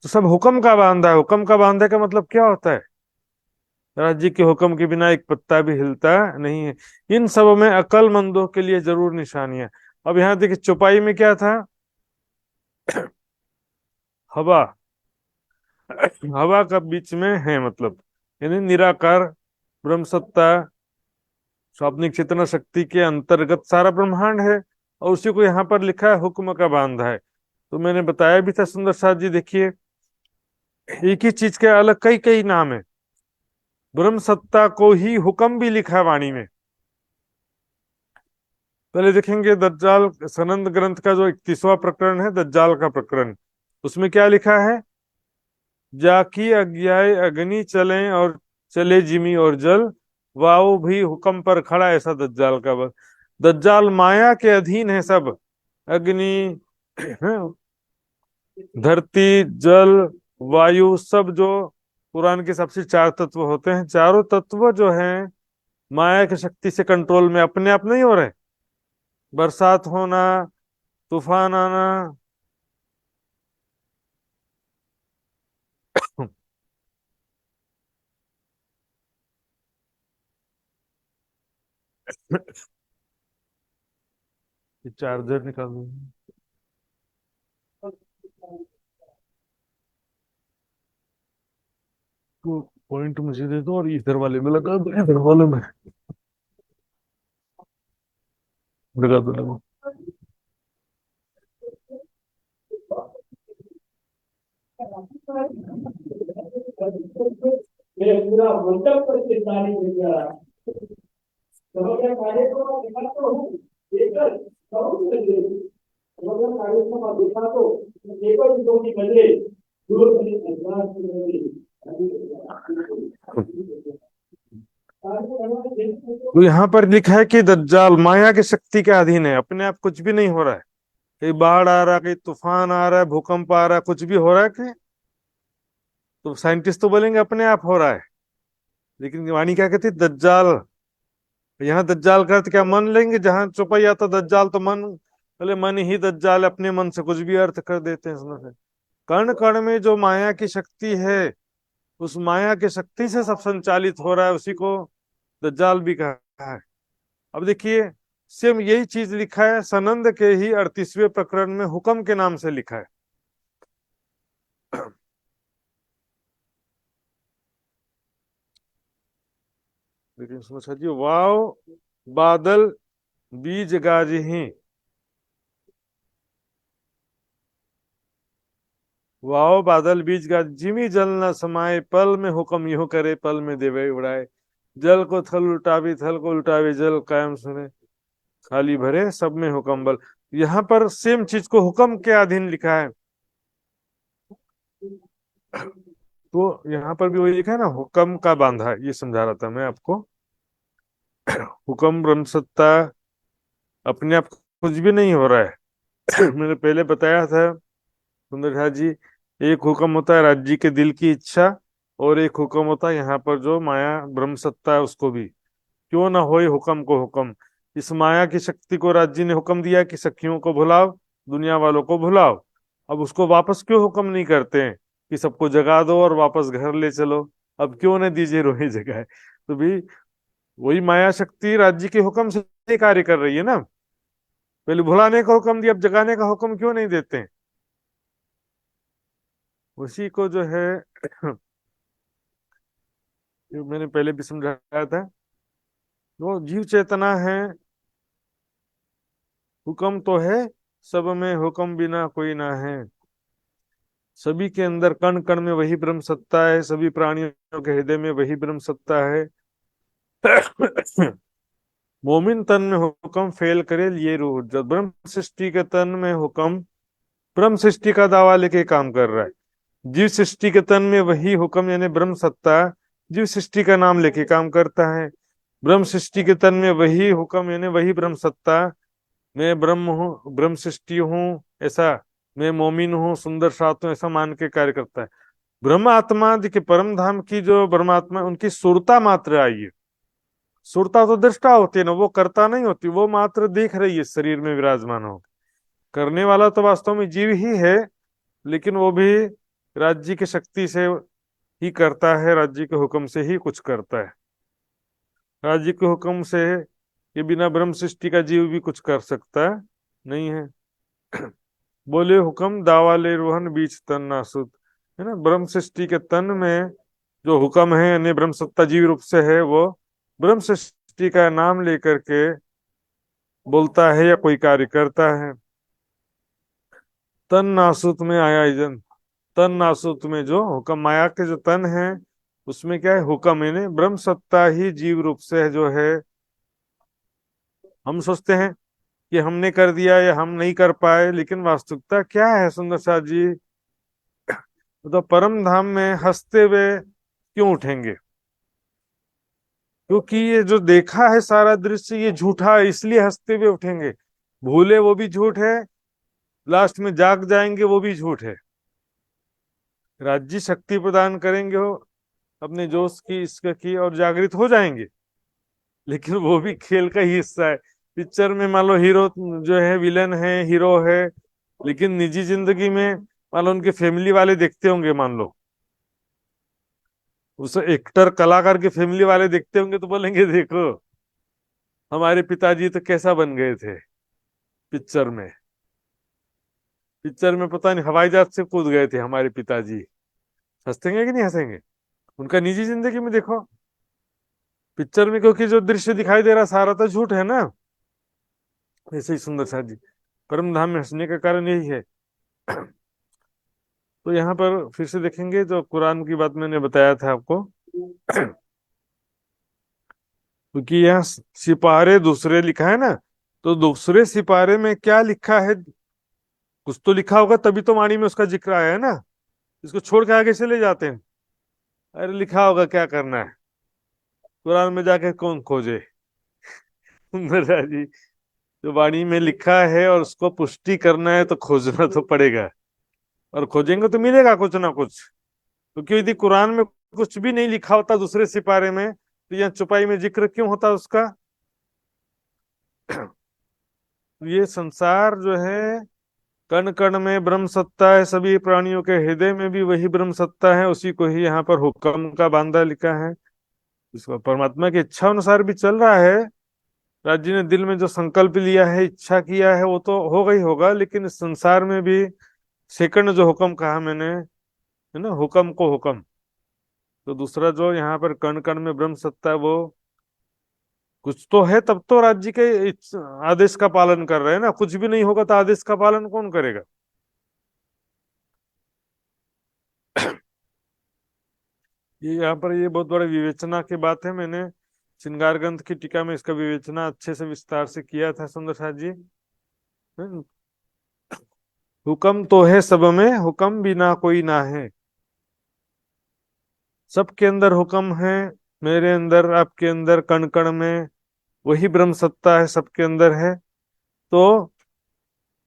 तो सब हुक्म का बांधा है। हुक्म का बांधा का मतलब क्या होता है? राज्य के हुक्म के बिना एक पत्ता भी हिलता नहीं है। इन सब में अक्लमंदों के लिए जरूर निशानियां। अब यहाँ देखिए चौपाई में क्या था? हवा, हवा का बीच में है, मतलब यानी निराकार ब्रह्म सत्ता, स्वाप्निक चेतना शक्ति के अंतर्गत सारा ब्रह्मांड है, और उसी को यहाँ पर लिखा है हुक्म का बांधा है। तो मैंने बताया भी था सुंदर साथ जी, देखिए एक ही चीज के अलग कई कई नाम है। ब्रह्म सत्ता को ही हुक्म भी लिखा है वाणी में। पहले देखेंगे दज्जाल सनंद ग्रंथ का जो 31वां प्रकरण है, दज्जाल का प्रकरण, उसमें क्या लिखा है? जाकी अज्ञाय अग्नि चले और चले जिमी और जल, वाओ भी हुक्म पर खड़ा, ऐसा दज्जाल का बस। दज्जाल माया के अधीन है सब, अग्नि, धरती, जल, वायु, सब जो कुरान के सबसे 4 तत्व होते हैं, चारों तत्व जो हैं माया की शक्ति से कंट्रोल में अपने आप नहीं हो रहे। बरसात होना, तूफान आना, चार्जर निकाल दो। तो पॉइंट मुझे दे दो और इधर वाले में लगा दो, इधर वाले में लगा दो, लगा। तो यहाँ पर लिखा है कि दज्जाल माया की शक्ति के अधीन है, अपने आप कुछ भी नहीं हो रहा है। कहीं बाढ़ आ रहा है, कहीं तूफान आ रहा है, भूकंप आ रहा है, कुछ भी हो रहा है कि? तो साइंटिस्ट तो बोलेंगे अपने आप हो रहा है, लेकिन वाणी क्या कहती है? दज्जाल। यहाँ दज्जाल का अर्थ क्या मन लेंगे? जहां चौपाई आता दज्जाल तो मन, बोले मन ही दज्जाल, अपने मन से कुछ भी अर्थ कर देते हैं इसमें। कण कण में जो माया की शक्ति है, उस माया की शक्ति से सब संचालित हो रहा है, उसी को दज्जाल भी कहा है। अब देखिए, सेम यही चीज लिखा है सनंद के ही 38वें प्रकरण में, हुक्म के नाम से लिखा है। लेकिन समझ जी, वाव बादल बीज गाजही, वाव बादल बीज गाज जिमी जल न समाये, पल में हुक्म यूं करे पल में देवे उड़ाए, जल को थल उल्टावे थल को उल्टावे, जल कायम सुने खाली भरे, सब में हुक्म बल। यहाँ पर सेम चीज को हुक्म के अधीन लिखा है। तो यहाँ पर भी वही लिखा है ना, हुक्म का बांधा, ये समझा रहा था मैं आपको। हुक्म ब्रह्म सत्ता अपने आप कुछ भी नहीं हो रहा है। मैंने पहले बताया था सुंदर झा जी, एक हुक्म होता है राज्य के दिल की इच्छा, और एक हुक्म होता है यहाँ पर जो माया ब्रह्म सत्ता है उसको भी। क्यों ना होए हुक्म को हुक्म, इस माया की शक्ति को राज्य ने हुक्म दिया कि सखियों को भुलाओ, दुनिया वालों को भुलाओ। अब उसको वापस क्यों हुक्म नहीं करते हैं कि सबको जगा दो और वापस घर ले चलो? अब क्यों न दीजिए रोही जगह? तो भी वही माया शक्ति राज्य के हुक्म से कार्य कर रही है ना। पहले भुलाने का हुक्म दिया, अब जगाने का हुक्म क्यों नहीं देते हैं? उसी को जो है जो मैंने पहले भी समझाया था, वो जीव चेतना है, हुक्म तो है सब में, हुक्म बिना कोई ना है। सभी के अंदर कण कण में वही ब्रह्म सत्ता है, सभी प्राणियों के हृदय में वही ब्रह्म सत्ता है। मोमिन तन में हुक्म फेल करे ये रूह, जब ब्रह्म सृष्टि के तन में हुक्म ब्रह्म सृष्टि का दावा लेके काम कर रहा है। जीव सृष्टि के तन में वही हुक्म यानी ब्रह्म सत्ता जीव सृष्टि का नाम लेके काम करता है। ब्रह्म सृष्टि के तन में वही हुक्म यानी वही ब्रह्म सत्ता, मैं ब्रह्म हूँ, ब्रह्म सृष्टि हूँ ऐसा, मैं मोमिन हूँ, सुंदर सात हूँ ऐसा मान के कार्य करता है। ब्रह्म आत्मा देखिए, परम धाम की जो ब्रह्मात्मा उनकी सुरता मात्र आई है। सुरता तो दृष्टा होती है ना, वो करता नहीं होती, वो मात्र देख रही है शरीर में विराजमान हो। करने वाला तो वास्तव में जीव ही है, लेकिन वो भी राज्य की शक्ति से ही करता है, राज्य के हुक्म से ही कुछ करता है। राज्य के हुक्म से ये बिना ब्रह्म सृष्टि का जीव भी कुछ कर सकता नहीं है। बोले हुक्म दावाले रोहन बीच तन नासुत, है ना। ब्रह्म सृष्टि के तन में जो हुक्म है यानी ब्रह्म सत्ता जीव रूप से है, वो ब्रह्म सृष्टि का नाम लेकर के बोलता है या कोई कार्य करता है। तन नासुत में आया जन, तन नासुत में जो हुक्म माया के जो तन है उसमें क्या है? हुक्म यानी ब्रह्म सत्ता ही जीव रूप से है जो है। हम सोचते हैं कि हमने कर दिया या हम नहीं कर पाए, लेकिन वास्तविकता क्या है सुंदर साथ जी? तो परम धाम में हंसते हुए क्यों उठेंगे? क्योंकि ये जो देखा है सारा दृश्य ये झूठा है, इसलिए हंसते हुए उठेंगे। भूले वो भी झूठ है, लास्ट में जाग जाएंगे वो भी झूठ है। राज्य शक्ति प्रदान करेंगे हो अपने जोश की इश्क की और जागृत हो जाएंगे, लेकिन वो भी खेल का ही हिस्सा है। पिक्चर में मान लो हीरो जो है विलन है, हीरो है, लेकिन निजी जिंदगी में मान लो उनके फैमिली वाले देखते होंगे, मान लो उस एक्टर कलाकार के फैमिली वाले देखते होंगे तो बोलेंगे देखो हमारे पिताजी तो कैसा बन गए थे पिक्चर में। पिक्चर में पता नहीं हवाई जहाज से कूद गए थे हमारे पिताजी। हंसेंगे कि नहीं हंसेंगे? उनका निजी जिंदगी में देखो, पिक्चर में क्योंकि जो दृश्य दिखाई दे रहा सारा तो झूठ है ना। ऐसे ही सुंदर साथ जी परम धाम में हंसने का कारण यही है। तो यहाँ पर फिर से देखेंगे जो कुरान की बात मैंने बताया था आपको, क्योंकि यहाँ सिपारे दूसरे लिखा है ना, तो दूसरे सिपारे में क्या लिखा है? कुछ तो लिखा होगा तभी तो वाणी में उसका जिक्र आया है ना। इसको छोड़ के आगे चले जाते हैं, अरे लिखा होगा क्या करना है, कुरान में जाके कौन खोजे। सुंदर जी जो वाणी में लिखा है और उसको पुष्टि करना है तो खोजना तो पड़ेगा, और खोजेंगे तो मिलेगा कुछ ना कुछ। क्योंकि यदि कुरान में कुछ भी नहीं लिखा होता दूसरे सिपारे में, तो यहाँ चौपाई में जिक्र क्यों होता उसका? ये संसार जो है, कण कण में ब्रह्म सत्ता है, सभी प्राणियों के हृदय में भी वही ब्रह्म सत्ता है, उसी को ही यहाँ पर हुक्म का बांधा लिखा है। इसको परमात्मा की इच्छा अनुसार भी चल रहा है। राज जी ने दिल में जो संकल्प लिया है, इच्छा किया है, वो तो होगा ही होगा, लेकिन इस संसार में भी सेकंड जो हुक्म कहा मैंने, है ना, हुक्म को हुक्म, तो दूसरा जो यहाँ पर कण कण में ब्रह्म सत्ता है, वो कुछ तो है, तब तो राज्य के आदेश का पालन कर रहे हैं ना। कुछ भी नहीं होगा तो आदेश का पालन कौन करेगा? ये यहाँ पर ये बहुत बड़ा विवेचना की बात है। मैंने श्रृंगार ग्रंथ की टीका में इसका विवेचना अच्छे से विस्तार से किया था सुंदर साथ जी। हुक्म तो है सब में, हुक्म बिना कोई ना है। सबके अंदर हुक्म है, मेरे अंदर, आपके अंदर, कण कण में वही ब्रह्म सत्ता है, सबके अंदर है। तो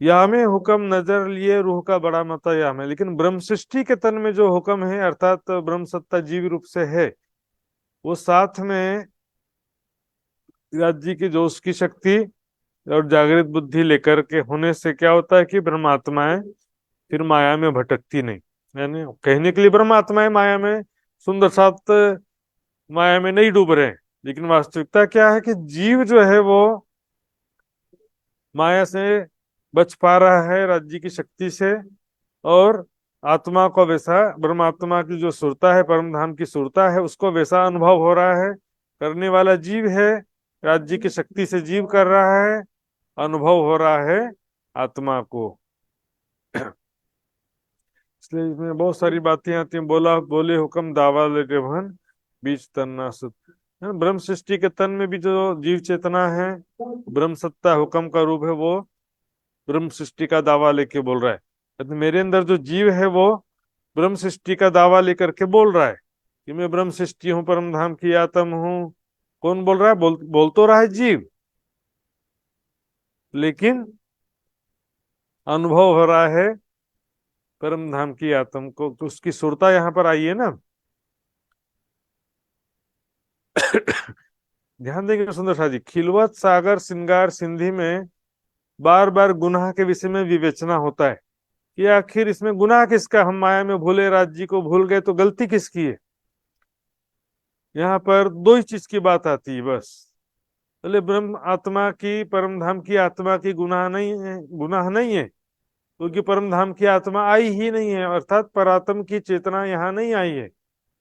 या में हुक्म नजर लिए रूह का बड़ा मता या में, लेकिन ब्रह्म सृष्टि के तन में जो हुक्म है, अर्थात ब्रह्म सत्ता जीव रूप से है, वो साथ में राज्य की जो उसकी शक्ति और जागृत बुद्धि लेकर के होने से क्या होता है कि ब्रह्मात्माएं फिर माया में भटकती नहीं। यानी कहने के लिए ब्रह्मात्माएं माया में सुंदर साथ माया में नहीं डूब रहे हैं, लेकिन वास्तविकता क्या है कि जीव जो है वो माया से बच पा रहा है राज्य की शक्ति से, और आत्मा को वैसा, परमात्मा की जो सुरता है, परम धाम की सुरता है, उसको वैसा अनुभव हो रहा है। करने वाला जीव है, राज्य की शक्ति से जीव कर रहा है, अनुभव हो रहा है आत्मा को। इसलिए इसमें बहुत सारी बातें आती हैं। बोला बोले हुक्म दावा लेटे भन बीच तन्ना सुत। ब्रह्म सृष्टि के तन में भी जो जीव चेतना है, ब्रह्म सत्ता हुक्म का रूप है, वो ब्रह्म सृष्टि का दावा लेके बोल रहा है। तो मेरे अंदर जो जीव है वो ब्रह्म सृष्टि का दावा लेकर के बोल रहा है कि मैं ब्रह्म सृष्टि हूँ, परम धाम की आत्म हूँ। कौन बोल रहा है? बोल तो रहा है जीव, लेकिन अनुभव हो रहा है परम धाम की आत्म को, तो उसकी सुरता यहाँ पर आई है ना। ध्यान देंगे सुंदर साथ जी, खिलवत सागर श्रृंगार सिंधी में बार बार गुनाह के विषय में विवेचना होता है कि आखिर इसमें गुनाह किसका? हम माया में भूले, राज्य को भूल गए, तो गलती किसकी है? यहाँ पर दो ही चीज की बात आती है बस। बोले ब्रह्म आत्मा की, परम धाम की आत्मा की गुनाह नहीं है, गुनाह नहीं है, क्योंकि परम धाम की आत्मा आई ही नहीं है, अर्थात परात्म की चेतना यहाँ नहीं आई है,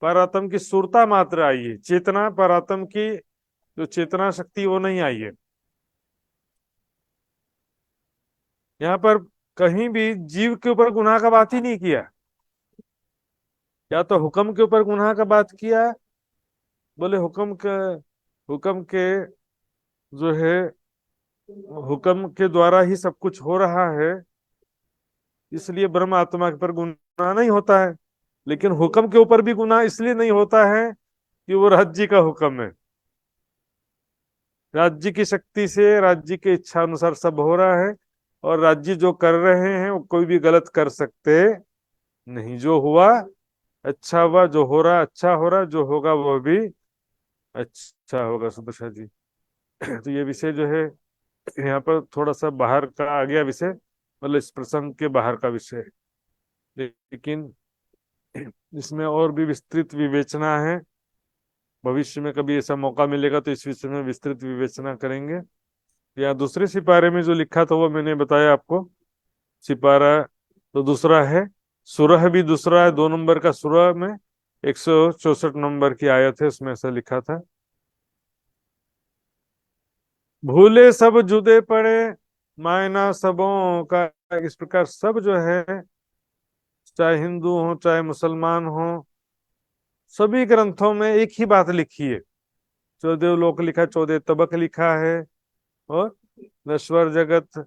परात्म की सुरता मात्र आई है। चेतना, परात्म की जो चेतना शक्ति, वो नहीं आई है। यहाँ पर कहीं भी जीव के ऊपर गुनाह का बात ही नहीं किया, या तो हुक्म के ऊपर गुनाह का बात किया। बोले हुक्म के जो है, हुक्म के द्वारा ही सब कुछ हो रहा है, इसलिए ब्रह्म आत्मा के पर गुनाह नहीं होता है। लेकिन हुक्म के ऊपर भी गुनाह इसलिए नहीं होता है कि वो राज्य का हुक्म है, राज्य की शक्ति से, राज्य के इच्छा अनुसार सब हो रहा है, और राज्य जो कर रहे हैं वो कोई भी गलत कर सकते नहीं। जो हुआ अच्छा हुआ, जो हो रहा अच्छा हो रहा, जो होगा वो भी अच्छा होगा। सुदर्शन जी, तो ये विषय जो है यहाँ पर थोड़ा सा बाहर का आ गया विषय, मतलब इस प्रसंग के बाहर का विषय, लेकिन इसमें और भी विस्तृत विवेचना है। भविष्य में कभी ऐसा मौका मिलेगा तो इस विषय में विस्तृत विवेचना करेंगे। या दूसरे सिपारे में जो लिखा था वो मैंने बताया आपको। सिपारा तो दूसरा है, सुरह भी दूसरा है, 2 नंबर का सुरह में 164 नंबर की आयत है, उसमें ऐसा लिखा था। भूले सब जुदे पड़े मायना सबों का। इस प्रकार सब जो है, चाहे हिंदू हो चाहे मुसलमान हो, सभी ग्रंथों में एक ही बात लिखी है। 14 लोक लिखा, 14 तबक लिखा है, और नश्वर जगत,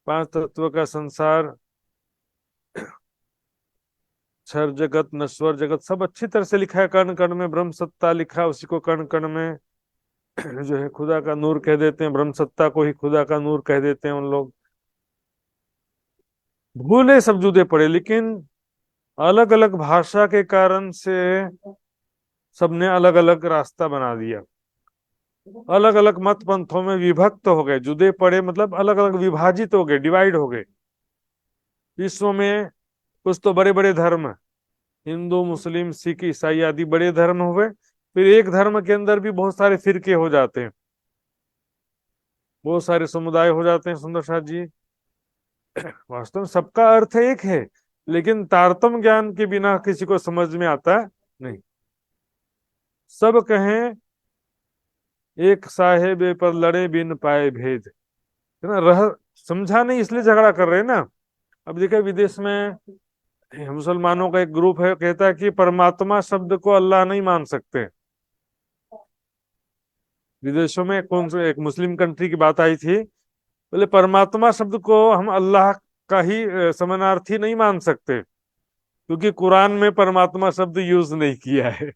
5 तत्व का संसार, क्षर जगत, नश्वर जगत, सब अच्छी तरह से लिखा है। कण कण में ब्रह्म सत्ता लिखा, उसी को कण कण में जो है खुदा का नूर कह देते हैं, ब्रह्म सत्ता को ही खुदा का नूर कह देते हैं उन लोग। भूले सब जुदे पड़े, लेकिन अलग अलग भाषा के कारण से सबने अलग अलग रास्ता बना दिया, अलग अलग मत पंथों में विभक्त हो गए, जुदे पड़े, मतलब अलग अलग विभाजित हो गए, डिवाइड हो गए। विश्व में कुछ तो बड़े बड़े धर्म, हिंदू मुस्लिम सिख ईसाई आदि बड़े धर्म हुए, फिर एक धर्म के अंदर भी बहुत सारे फिरके हो जाते हैं, बहुत सारे समुदाय हो जाते हैं। सुंदर साथ जी, वास्तव में सबका अर्थ एक है, लेकिन तारतम्य ज्ञान के बिना किसी को समझ में आता नहीं। सब कहें एक साहेब पर लड़े बिन पाए भेद, है ना, समझा नहीं इसलिए झगड़ा कर रहे हैं ना। अब देखिए विदेश में मुसलमानों का एक ग्रुप है, कहता है कि परमात्मा शब्द को अल्लाह नहीं मान सकते। विदेशों में कौन से एक मुस्लिम कंट्री की बात आई थी, बोले परमात्मा शब्द को हम अल्लाह का ही समानार्थी नहीं मान सकते, क्योंकि कुरान में परमात्मा शब्द यूज नहीं किया है।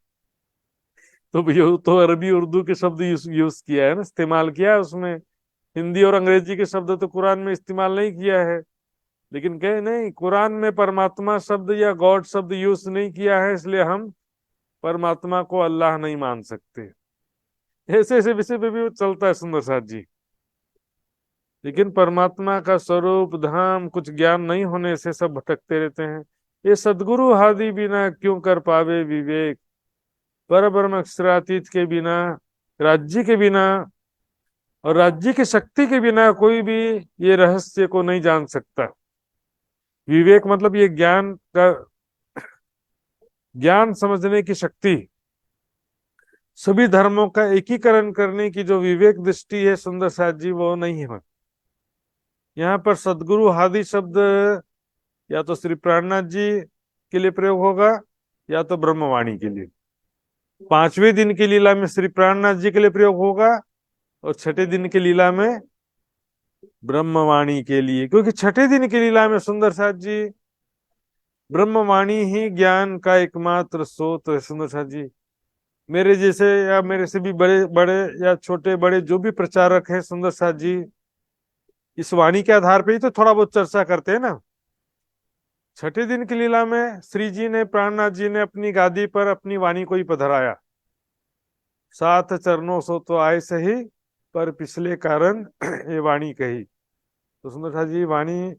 तो अरबी उर्दू के शब्द यूज किया है ना, इस्तेमाल किया है उसमें। हिंदी और अंग्रेजी के शब्द तो कुरान में इस्तेमाल नहीं किया है। लेकिन कहे नहीं, कुरान में परमात्मा शब्द या गॉड शब्द यूज नहीं किया है, इसलिए हम परमात्मा को अल्लाह नहीं मान सकते। ऐसे ऐसे विषय पे भी चलता है सुंदर साथ जी। लेकिन परमात्मा का स्वरूप धाम कुछ ज्ञान नहीं होने से सब भटकते रहते हैं। ये सदगुरु हादि बिना क्यों कर पावे विवेक, पर ब्रह्म अक्षरातीत के बिना, राज्य के बिना और राज्य की शक्ति के बिना कोई भी ये रहस्य को नहीं जान सकता। विवेक मतलब ये ज्ञान समझने की शक्ति, सभी धर्मों का एकीकरण करने की जो विवेक दृष्टि है सुंदर साथ जी, वो नहीं है। यहाँ पर सदगुरु हादि शब्द या तो श्री प्राणनाथ जी के लिए प्रयोग होगा या तो ब्रह्मवाणी के लिए। 5वें दिन की लीला में श्री प्राणनाथ जी के लिए प्रयोग होगा और 6ठे दिन की लीला में ब्रह्मवाणी के लिए, क्योंकि 6ठे दिन की लीला में सुंदर साथ जी ब्रह्मवाणी ही ज्ञान का एकमात्र स्रोत है। सुंदर साथ जी, मेरे जैसे या मेरे से भी बड़े बड़े या छोटे बड़े जो भी प्रचारक हैं सुंदर साथ जी, इस वाणी के आधार पे ही तो थोड़ा बहुत चर्चा करते हैं ना। 6ठे दिन की लीला में श्री जी ने, प्राणनाथ जी ने अपनी गादी पर अपनी वाणी को ही पधराया। 7 चरणों सो तो आए सही, पर पिछले कारण ये वाणी कही। तो सुंदर साथ जी वाणी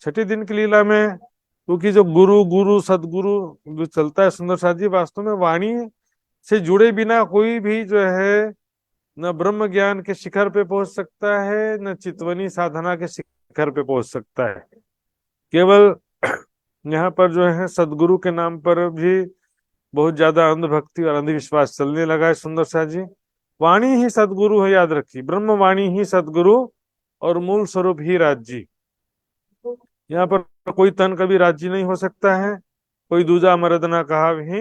6ठे दिन की लीला में, क्योंकि जो गुरु सदगुरु जो चलता है सुंदर साथ जी, वास्तव में वाणी से जुड़े बिना कोई भी जो है न ब्रह्म ज्ञान के शिखर पे पहुंच सकता है, न चितवनी साधना के शिखर पे पहुंच सकता है। केवल यहाँ पर जो है सदगुरु के नाम पर भी बहुत ज्यादा अंधभक्ति और अंधविश्वास चलने लगा है सुंदर साथ जी। वाणी ही सदगुरु है, याद रखिए, ब्रह्म वाणी ही सदगुरु और मूल स्वरूप ही राज्य। यहाँ पर कोई तन कभी राज्य नहीं हो सकता है। कोई दूजा मर्द ना कहा भी,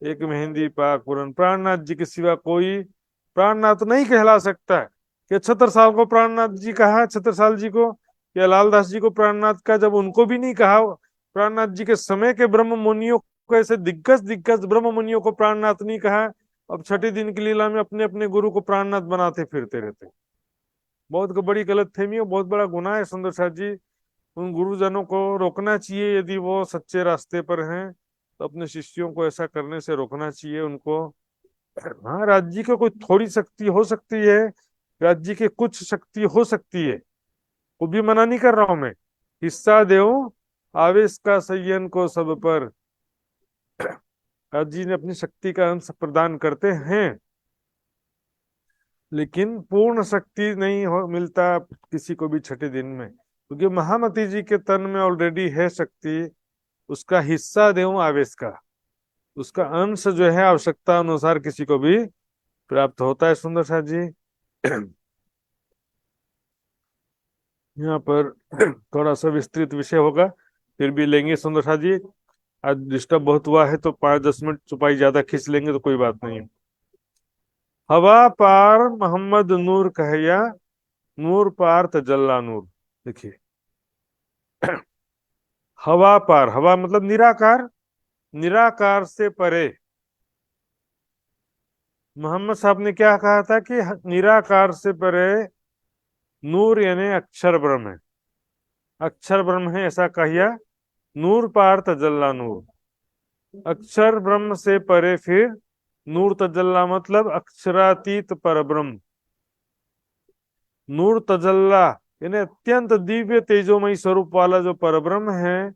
एक मेहंदी पाक पूरन। प्राणनाथ जी के सिवा कोई प्राणनाथ नहीं कहला सकता है। कि छत्रसाल को प्राणनाथ जी कहा, छत्रसाल जी को, या लालदास जी को प्राणनाथ का, जब उनको भी नहीं कहा। प्राणनाथ जी के समय के ब्रह्म मुनियों को, ऐसे दिग्गज ब्रह्म मुनियों को प्राणनाथ नहीं कहा। अब 6ठे दिन की लीला में अपने अपने गुरु को प्राणनाथ बनाते फिरते रहते। बहुत बड़ी गलतफहमी और बहुत बड़ा गुनाह है सुंदर साथ जी। उन गुरुजनों को रोकना चाहिए, यदि वो सच्चे रास्ते पर हैं तो अपने शिष्यों को ऐसा करने से रोकना चाहिए उनको। हाँ, राज्य की कोई थोड़ी शक्ति हो सकती है, राज्य की कुछ शक्ति हो सकती है, वो भी मना नहीं कर रहा हूं मैं। हिस्सा देओ आवेश का संयन को सब पर, राज्य ने अपनी शक्ति का अंश प्रदान करते हैं, लेकिन पूर्ण शक्ति नहीं मिलता किसी को भी 6ठे दिन में, क्योंकि महामती जी के तन में ऑलरेडी है शक्ति। उसका हिस्सा देऊं आवेश का, उसका अंश जो है आवश्यकता अनुसार किसी को भी प्राप्त होता है सुंदर साथ जी। यहाँ पर थोड़ा सा विस्तृत विषय होगा, फिर भी लेंगे सुंदर साथ जी। आज डिस्टर्ब बहुत हुआ है तो 5-10 मिनट चुपाई ज्यादा खींच लेंगे तो कोई बात नहीं है। हवा पार मोहम्मद नूर कहया, नूर पार तजल्ला नूर। देखिए, हवा पार, हवा मतलब निराकार, निराकार से परे। मोहम्मद साहब ने क्या कहा था कि निराकार से परे नूर यानी अक्षर ब्रह्म है, अक्षर ब्रह्म है ऐसा कहिया। नूर पार तजल्ला नूर, अक्षर ब्रह्म से परे फिर नूर तजल्ला मतलब अक्षरातीत पर ब्रह्म। नूर तजल्ला यानी अत्यंत दिव्य तेजोमय स्वरूप वाला जो परब्रह्म है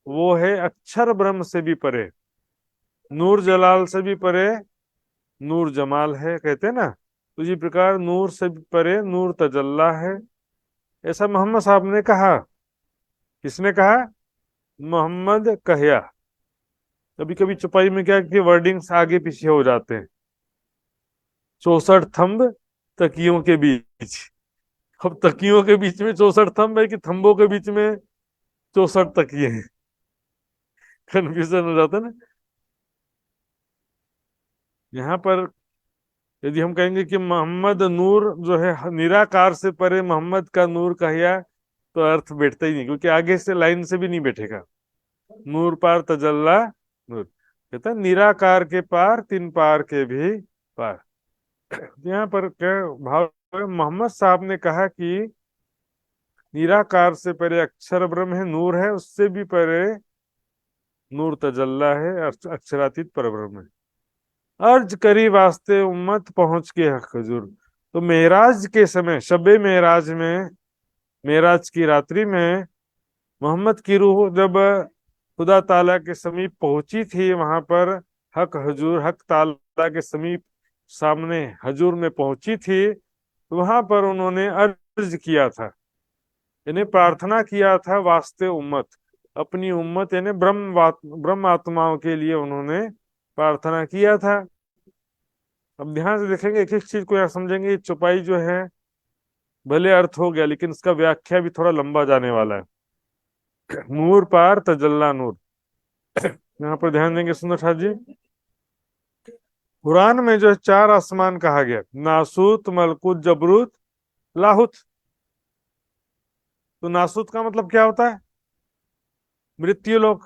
वो है अक्षर ब्रह्म से भी परे, नूर जलाल से भी परे, नूर जमाल है कहते हैं ना, तो इसी प्रकार नूर से भी परे नूर तजल्ला है। ऐसा मोहम्मद साहब ने कहा। किसने कहा? मोहम्मद कहया। कभी कभी चुपाई में क्या कि वर्डिंग्स आगे पीछे हो जाते हैं। 64 थंब तकियों के बीच। अब तकियों के बीच में 64 थंब है कि थंबों के बीच में 64 तकिए हैं? कंफ्यूजन हो जाता है ना। यहाँ पर यदि हम कहेंगे कि मोहम्मद नूर जो है निराकार से परे मोहम्मद का नूर कहया, तो अर्थ बैठता ही नहीं, क्योंकि आगे से लाइन से भी नहीं बैठेगा। नूर पार तजल्ला नूर, कहता है निराकार के पार तीन पार के भी पार। यहाँ पर क्या भाव है? मोहम्मद साहब ने कहा कि निराकार से परे अक्षर ब्रह्म है, नूर है, उससे भी परे नूर तजल्ला है, अक्षरातीत परब्रह्म है। अर्ज करी वास्ते उम्मत पहुंच के हक हुजूर। तो मेराज के समय, शबे मेराज में, मेराज की रात्रि में मोहम्मद की रूह जब खुदा ताला के समीप पहुंची थी, वहां पर हक हुजूर, हक ताला के समीप सामने हजूर में पहुंची थी, तो वहां पर उन्होंने अर्ज किया था, यानी प्रार्थना किया था वास्ते उम्मत, अपनी उम्मत यानी ब्रह्म आत्माओं के लिए उन्होंने प्रार्थना किया था। अब ध्यान से देखेंगे, एक एक चीज को यहाँ समझेंगे। ये चौपाई जो है भले अर्थ हो गया, लेकिन इसका व्याख्या भी थोड़ा लंबा जाने वाला है। नूर पार तजल्ला नूर, यहाँ पर ध्यान देंगे सुंदर साथ जी। कुरान में जो है 4 आसमान कहा गया, नासूत, मलकूत, जबरूत, लाहुत। तो नासूत का मतलब क्या होता है? मृत्यु लोक।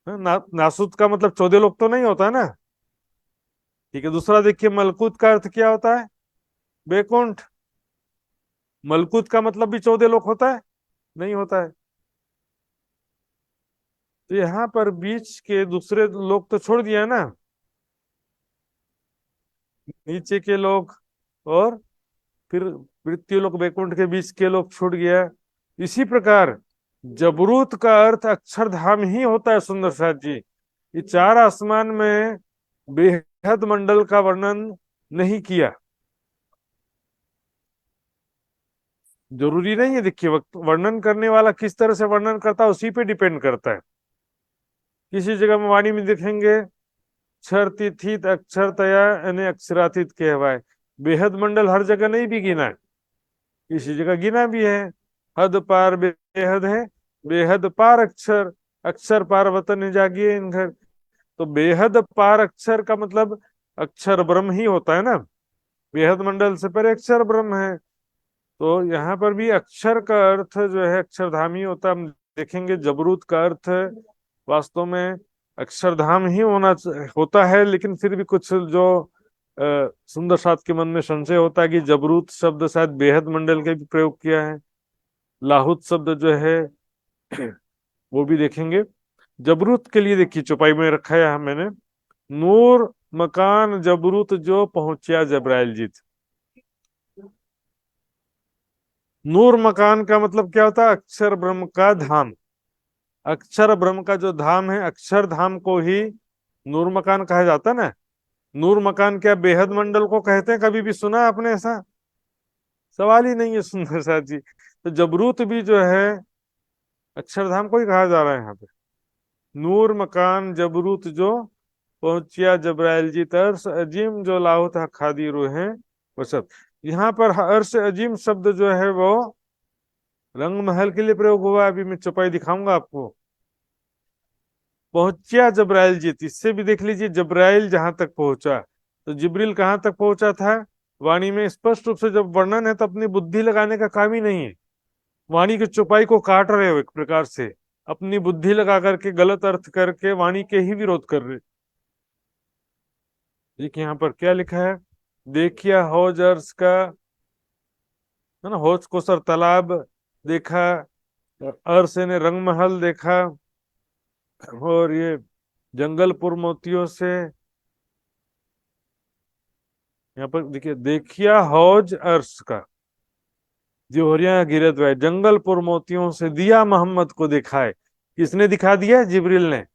नासूत का मतलब 14 लोक तो नहीं होता है ना। ठीक है, दूसरा देखिए, मलकूत का अर्थ क्या होता है? बैकुंठ। मलकूत का मतलब भी 14 लोक होता है? नहीं होता है। तो यहाँ पर बीच के दूसरे लोक तो छोड़ दिया ना, नीचे के लोक और फिर मृत्यु लोक बैकुंठ के बीच के लोक छूट गया। इसी प्रकार जबरूत का अर्थ अक्षरधाम ही होता है सुंदर साथ जी। ये 4 आसमान में बेहद मंडल का वर्णन नहीं किया। जरूरी नहीं है, देखिए वक्त वर्णन करने वाला किस तरह से वर्णन करता है उसी पे डिपेंड करता है। किसी जगह में वाणी में देखेंगे क्षर तिथित अक्षर तया यानी अक्षरातीत कहवाए। बेहद मंडल हर जगह नहीं भी गिना है, किसी जगह गिना भी है। हद पार बेहद है, बेहद पार अक्षर, अक्षर पार वतन जागिए इन घर। तो बेहद पार अक्षर का मतलब अक्षर ब्रह्म ही होता है ना। बेहद मंडल से परे अक्षर ब्रह्म है। तो यहाँ पर भी अक्षर का अर्थ जो है अक्षरधाम ही होता है। हम देखेंगे जबरूत का अर्थ वास्तव में अक्षरधाम ही होता है, लेकिन फिर भी कुछ जो सुंदर साथ के मन में संशय होता है कि जबरूत शब्द शायद बेहद मंडल के भी प्रयोग किया है। लाहुत शब्द जो है वो भी देखेंगे। जबरूत के लिए देखिए चौपाई में रखा है मैंने, नूर मकान जबरूत जो पहुंचिया जबराइल जीत। नूर मकान का मतलब क्या होता है? अक्षर ब्रह्म का धाम। अक्षर ब्रह्म का जो धाम है, अक्षर धाम को ही नूर मकान कहा जाता है ना। नूर मकान क्या बेहद मंडल को कहते हैं? कभी भी सुना आपने ऐसा? सवाल ही नहीं है सुंदर साथ जी। तो जबरूत भी जो है अक्षरधाम को ही कहा जा रहा है यहाँ पे। नूर मकान जबरूत जो पहुंचिया जबराइल जी, अर्श अजीम जो लाहो था खादी रूहें वो सब। यहाँ पर अर्श अजीम शब्द जो है वो रंग महल के लिए प्रयोग हुआ। अभी मैं चौपाई दिखाऊंगा आपको। पहुंचिया जबराइल जी, इससे भी देख लीजिए जबराइल जहां तक पहुंचा, तो जिब्रील कहाँ तक पहुंचा था? वाणी में स्पष्ट रूप से जब वर्णन है तो अपनी बुद्धि लगाने का काम ही नहीं है। वाणी की चौपाई को काट रहे हो एक प्रकार से, अपनी बुद्धि लगा करके गलत अर्थ करके वाणी के ही विरोध कर रहे। देखिए यहाँ पर क्या लिखा है, देखिया हौज अर्श का, है ना, हौज को सर तालाब देखा, अर्श ने रंग महल देखा, और ये जंगलपुर मोतियों से, यहाँ पर देखिए, देखिया हौज अर्श का जोहरिया गिरत भाई, जंगलपुर मोतियों से दिया मोहम्मद को दिखाए। किसने दिखा दिया? जिब्रील ने।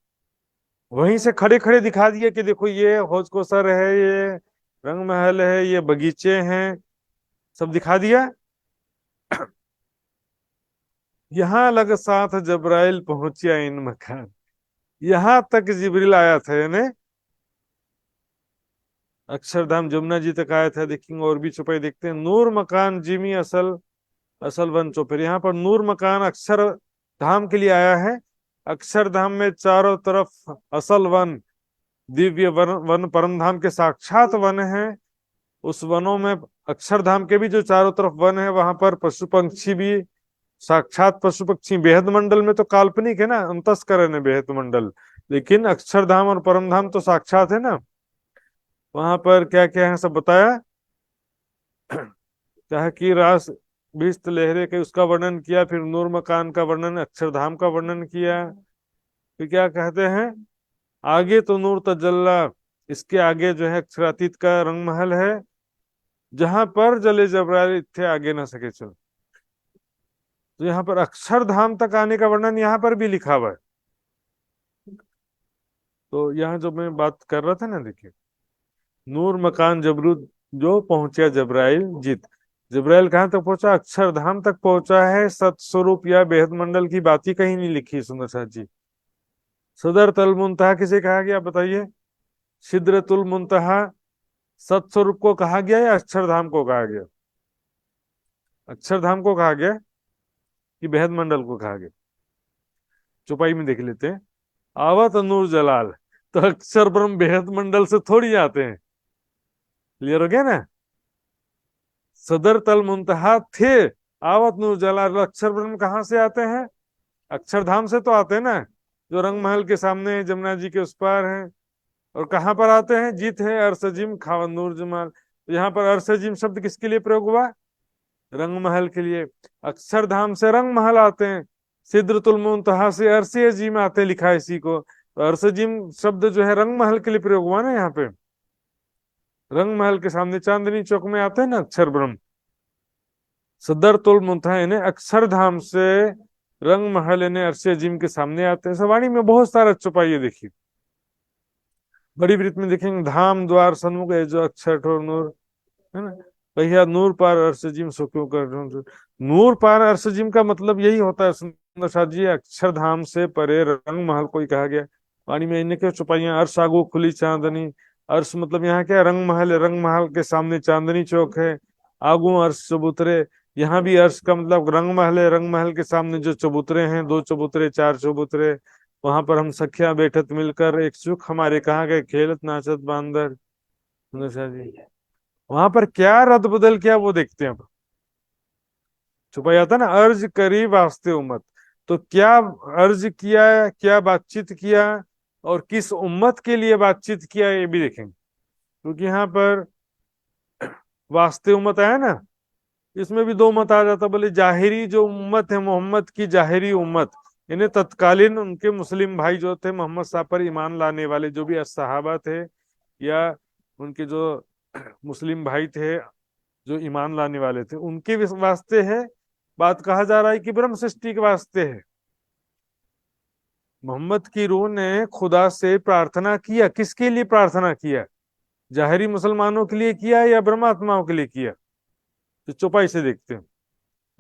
वहीं से खड़े खड़े दिखा दिया कि देखो ये हौज कोसर है, ये रंग महल है, ये बगीचे हैं, सब दिखा दिया। यहाँ लग साथ जबराइल पहुंचिया इन मकान, यहां तक जिब्रील आया था, यानी अक्षरधाम जमुना जी तक आया था। देखेंगे और भी छुपाई देखते हैं। नूर मकान जिमी असल असल वन चौपेर, यहाँ पर नूर मकान अक्षर धाम के लिए आया है। अक्षरधाम में चारों तरफ असल वन, दिव्य वन, वन परम धाम के साक्षात वन है। उस वनों में अक्षरधाम के भी जो चारों तरफ वन है, वहां पर पशु पंक्षी भी साक्षात पशु पक्षी। बेहद मंडल में तो काल्पनिक है ना, अंतस्करण है बेहद मंडल, लेकिन अक्षरधाम और परम धाम तो साक्षात है ना। वहां पर क्या क्या है सब बताया। क्या कि रास बीस्त लहरे के उसका वर्णन किया, फिर नूर मकान का वर्णन, अक्षरधाम का वर्णन किया। फिर क्या कहते हैं, आगे तो नूर तजल्ला, इसके आगे जो है अक्षरातीत का रंग महल है, जहां पर जले जबराइल थे आगे ना सके चल। तो यहाँ पर अक्षरधाम तक आने का वर्णन यहाँ पर भी लिखा हुआ है। तो यहाँ जो मैं बात कर रहा था ना, देखिए, नूर मकान जबरूद जो पहुंचा जबराइल जित। जबराइल कहाँ तक पहुंचा? अक्षरधाम तक पहुंचा है। सतस्वरूप या बेहद मंडल की बात ही कहीं नहीं लिखी सुंदर साथ जी। सदर तल मुंतहा किसे कहा गया बताइए? सिदरतुल मुंतहा सतस्वरूप को कहा गया या अक्षरधाम को कहा गया? अक्षरधाम को कहा गया कि बेहद मंडल को कहा गया? चौपाई में देख लेते हैं। आवत नूर जलाल, तो अक्षर ब्रह्म बेहद मंडल से थोड़ी आते हैं। क्लियर हो गया ना? सदर तल मुंतहा थे, आवत नूर जलाल, अक्षर ब्रह्म कहाँ से आते हैं? अक्षरधाम से तो आते हैं ना, जो रंग महल के सामने है, जमुना जी के उस पार है। और कहाँ पर आते हैं? जीत है अरसजिम खावन नूर जमाल। तो यहाँ पर अरसजिम शब्द किसके लिए प्रयोग हुआ? रंग महल के लिए। अक्षरधाम से रंग महल आते हैं, सिदरतुल मुंतहा से अरसे अजीम आते हैं, लिखा है इसी को। तो अरसजिम शब्द जो है रंग महल के लिए प्रयोग हुआ ना। यहाँ पे रंग महल के सामने चांदनी चौक में आते हैं ना अक्षर ब्रह्म। सदरतुल मुंतहा यानी अक्षरधाम से रंग महल यानी अरसे अजीम के सामने आते हैं। सवाणी में बहुत सारा छुपाइए देखिए। बड़ी वृत्त में देखेंगे, धाम द्वार सन्मुख है जो अक्षर ठोर नूर, है ना। भैया नूर पार अरसजिम सो क्यों कर नूर पार अरसजिम का मतलब यही होता है सुंदर साथ जी, अक्षरधाम से परे रंग महल को ही कहा गया। वाणी में इन्हें क्या छुपाइया? अर्श आगो खुली चांदनी, अर्श मतलब यहाँ क्या? रंग महल है, रंग महल के सामने चांदनी चौक है। आगू अर्श चबूतरे, यहाँ भी अर्श का मतलब रंग महल है, रंग महल के सामने जो चबूतरे हैं, 2 चबूतरे 4 चबूतरे, वहां पर हम सखिया बैठत मिलकर, एक सुख हमारे कहाँ गए खेलत नाचत बांदर। सुंदर साथ जी वहां पर क्या रद्द बदल किया वो देखते हैं। अब छुपा जाता ना, अर्ज करी वास्ते उम्मत, तो क्या अर्ज किया, क्या बातचीत किया और किस उम्मत के लिए बातचीत किया, ये भी देखेंगे। क्योंकि यहाँ पर वास्ते उम्मत आया ना, इसमें भी 2 मत आ जाता। बोले जाहिरी जो उम्मत है, मोहम्मद की जाहिरी उम्मत, इन्हें तत्कालीन उनके मुस्लिम भाई जो थे, मोहम्मद साहब पर ईमान लाने वाले जो भी सहाबा थे, या उनके जो मुस्लिम भाई थे जो ईमान लाने वाले थे, उनके वास्ते है बात। कहा जा रहा है कि ब्रह्म सृष्टि के वास्ते है। मोहम्मद की रूह ने खुदा से प्रार्थना किया। किसके लिए प्रार्थना किया? जाहिरी मुसलमानों के लिए किया या ब्रह्मात्माओं के लिए किया? तो चौपाई से देखते हैं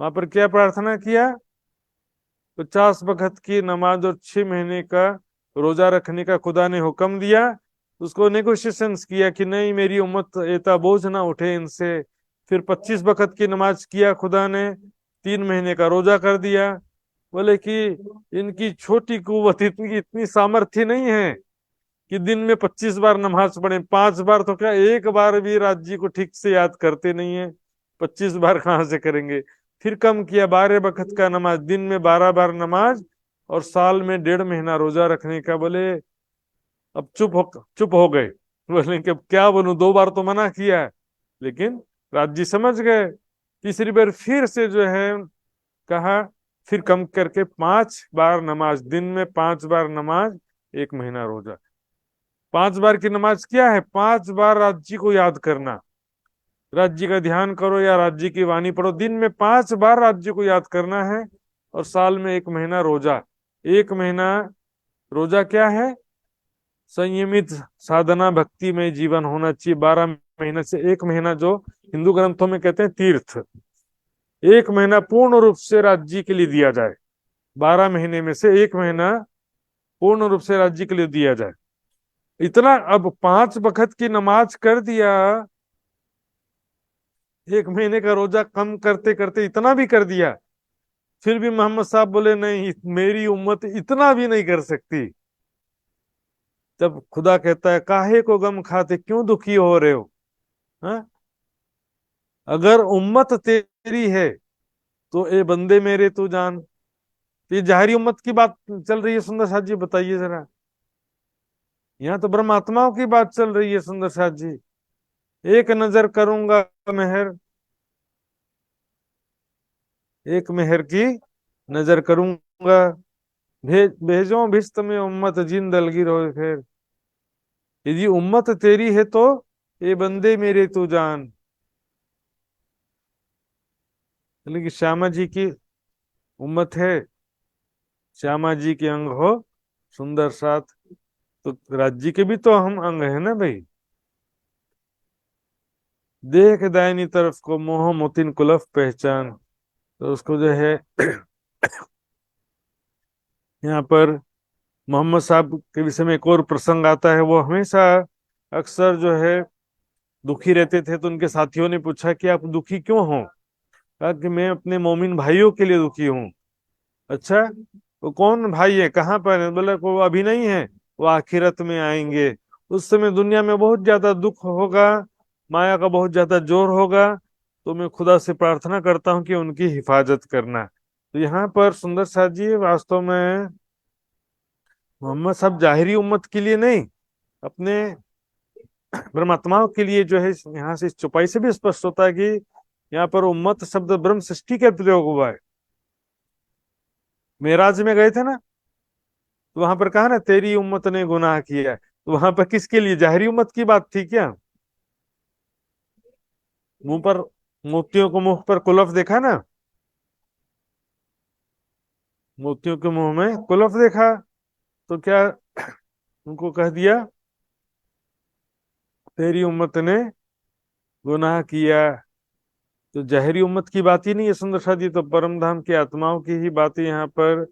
वहां पर क्या प्रार्थना किया। 50 वक्त की नमाज और 6 महीने का रोजा रखने का खुदा ने हुक्म दिया। उसको नेगोशिएशंस किया कि नहीं, मेरी उम्मत इतना बोझ ना उठे इनसे। फिर 25 वक्त की नमाज किया खुदा ने, 3 महीने का रोजा कर दिया। बोले कि इनकी छोटी कुव्वत, इतनी इतनी सामर्थ्य नहीं है कि दिन में 25 बार नमाज पढ़े। 5 बार तो क्या, एक बार भी रात जी को ठीक से याद करते नहीं है, 25 बार कहाँ से करेंगे। फिर कम किया, 12 वक्त का नमाज, दिन में 12 बार नमाज और साल में 1.5 महीना रोजा रखने का। बोले अब चुप हो गए। बोले कि अब क्या बोलूं, 2 बार तो मना किया है, लेकिन राज जी समझ गए। तीसरी बार फिर से जो है कहा, फिर कम करके 5 बार नमाज, दिन में 5 बार नमाज 1 महीना रोजा। 5 बार की नमाज क्या है? 5 बार राज्य को याद करना। राज्य का ध्यान करो या राज्य की वाणी पढ़ो, दिन में 5 बार राज्य को याद करना है। और साल में 1 महीना रोजा। 1 महीना रोजा क्या है? संयमित साधना भक्ति में जीवन होना चाहिए। 12 महीने से 1 महीना जो हिंदू ग्रंथों में कहते हैं तीर्थ, 1 महीना पूर्ण रूप से राज्य के लिए दिया जाए। 12 महीने में से 1 महीना पूर्ण रूप से राज्य के लिए दिया जाए। इतना अब 5 वक्त की नमाज कर दिया, 1 महीने का रोजा कम करते करते इतना भी कर दिया, फिर भी मोहम्मद साहब बोले नहीं, मेरी उम्मत इतना भी नहीं कर सकती। जब खुदा कहता है काहे को गम खाते, क्यों दुखी हो रहे हो? हा? अगर उम्मत तेरी है तो ए बंदे मेरे तू जान। ये जाहिरी उम्मत की बात चल रही है सुंदर साथ जी, बताइए जरा। यहाँ तो ब्रह्म आत्माओं की बात चल रही है सुंदर साथ जी। एक नजर करूंगा मेहर, एक मेहर की नजर करूंगा, भेजो भिस्त में उम्मत जिन दलगी रोए फिर। यदि उम्मत तेरी है तो ये बंदे मेरे तू जान। लेकिन श्यामा जी की उम्मत है, श्यामा जी के अंग हो सुंदर साथ, तो राज्य के भी तो हम अंग है ना भाई। देख दाहिनी तरफ को मोह मोतिन कुलफ पहचान, तो उसको जो है यहाँ पर मोहम्मद साहब के विषय में एक और प्रसंग आता है। वो हमेशा अक्सर जो है दुखी रहते थे, तो उनके साथियों ने पूछा कि आप दुखी क्यों हो? कहा कि मैं अपने मोमिन भाइयों के लिए दुखी हूँ। अच्छा, वो कौन भाई है, कहाँ पर है? बोले वो अभी नहीं है, वो आखिरत में आएंगे। उस समय दुनिया में बहुत ज्यादा दुख होगा, माया का बहुत ज्यादा जोर होगा, तो मैं खुदा से प्रार्थना करता हूँ कि उनकी हिफाजत करना। तो यहाँ पर सुंदर साथ जी वास्तव में मोहम्मद साहब जाहिरी उम्मत के लिए नहीं, अपने ब्रह्मात्माओं के लिए जो है, यहाँ से इस चौपाई से भी स्पष्ट होता है कि यहाँ पर उम्मत शब्द ब्रह्म सृष्टि का प्रयोग हुआ है। मेराज में गए थे ना, तो वहां पर कहा ना तेरी उम्मत ने गुनाह किया है, तो वहां पर किसके लिए? जाहिरी उम्मत की बात थी क्या? मुंह पर मोतियों को मुंह पर कुलफ देखा ना, मोतियों के मुंह में कुलफ देखा, तो क्या उनको कह दिया तेरी उम्मत ने गुनाह किया? तो जहरी उम्मत की बात ही नहीं है सुंदर साथ जी, तो परम धाम की आत्माओं की ही बात यहाँ पर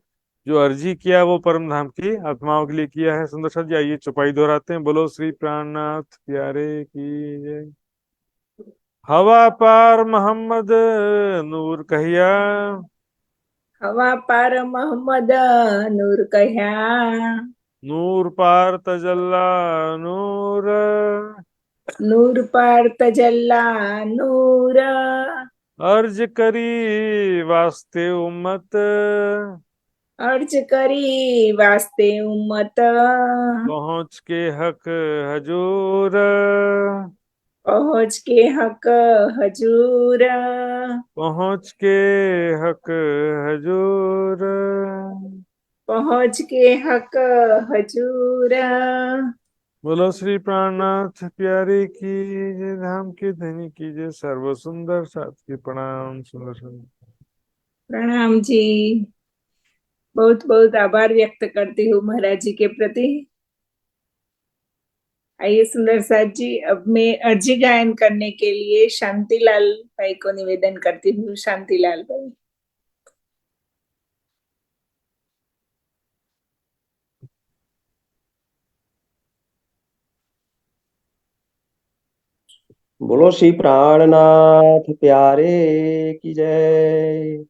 जो अर्जी किया वो परम धाम की आत्माओं के लिए किया है। सुंदर साथ जी आइए चौपाई दोहराते हैं। बोलो श्री प्राणनाथ प्यारे की जय। हवा पार मोहम्मद नूर कहिया, हवा पार मोहम्मद नूर कह्या, नूर पार तजल्ला नूर, नूर पार तजल्ला नूर, अर्ज करी वास्ते उम्मत, अर्ज करी वास्ते उम्मत, पहुंच के हक हजूर, पहुँच के हक हजूर, पहुंच के हक हजूर। पहुँच के हक हजूर। बोलो श्री प्राणनाथ प्यारे की जय, धाम की धनी की जय, सर्व सुंदर साथ की प्रणाम। सुंदर सुंदर प्रणाम जी। बहुत बहुत आभार व्यक्त करती हूँ महाराज जी के प्रति। आइए सुंदर साथ जी, अब मैं अर्जी गायन करने के लिए शांतिलाल भाई को निवेदन करती हूँ। शांतिलाल भाई। बोलो श्री प्राणनाथ प्यारे की जय।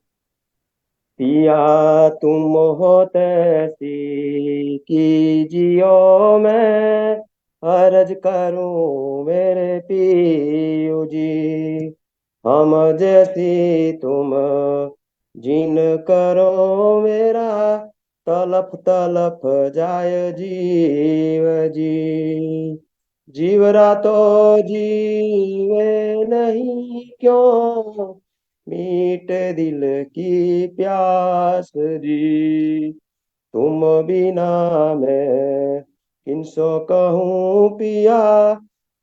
पिया तुम हो तैसी कीजियो, मैं अर्ज करूं मेरे पियो जी। हम जैसी तुम जिन करो, मेरा तलफ तलफ जाय जीव जी। जीवरा तो जीवे नहीं क्यों, मीट दिल की प्यास जी। तुम बिना मैं किनसो कहूँ पिया,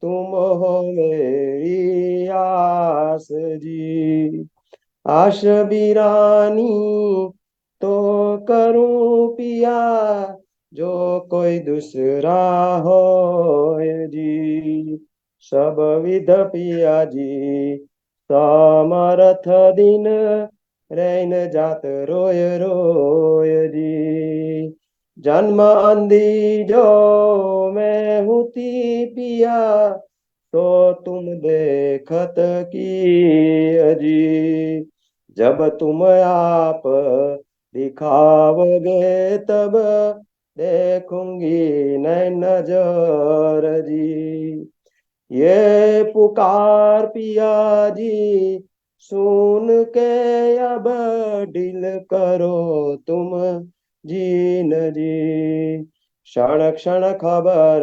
तुम हो मेरी आस जी। आश बिरानी तो करूं पिया, जो कोई दूसरा हो जी। सब विध पिया जी समर्थ दिन, रैन जात रोय रोय जी। जन्म अंधी जो मैं हुती पिया, तो तुम देखत की अजी। जब तुम आप दिखाओगे तब देखूंगी नैन नजर जी। ये पुकार पिया जी सुन के अब दिल करो तुम जीन जी। क्षण क्षण खबर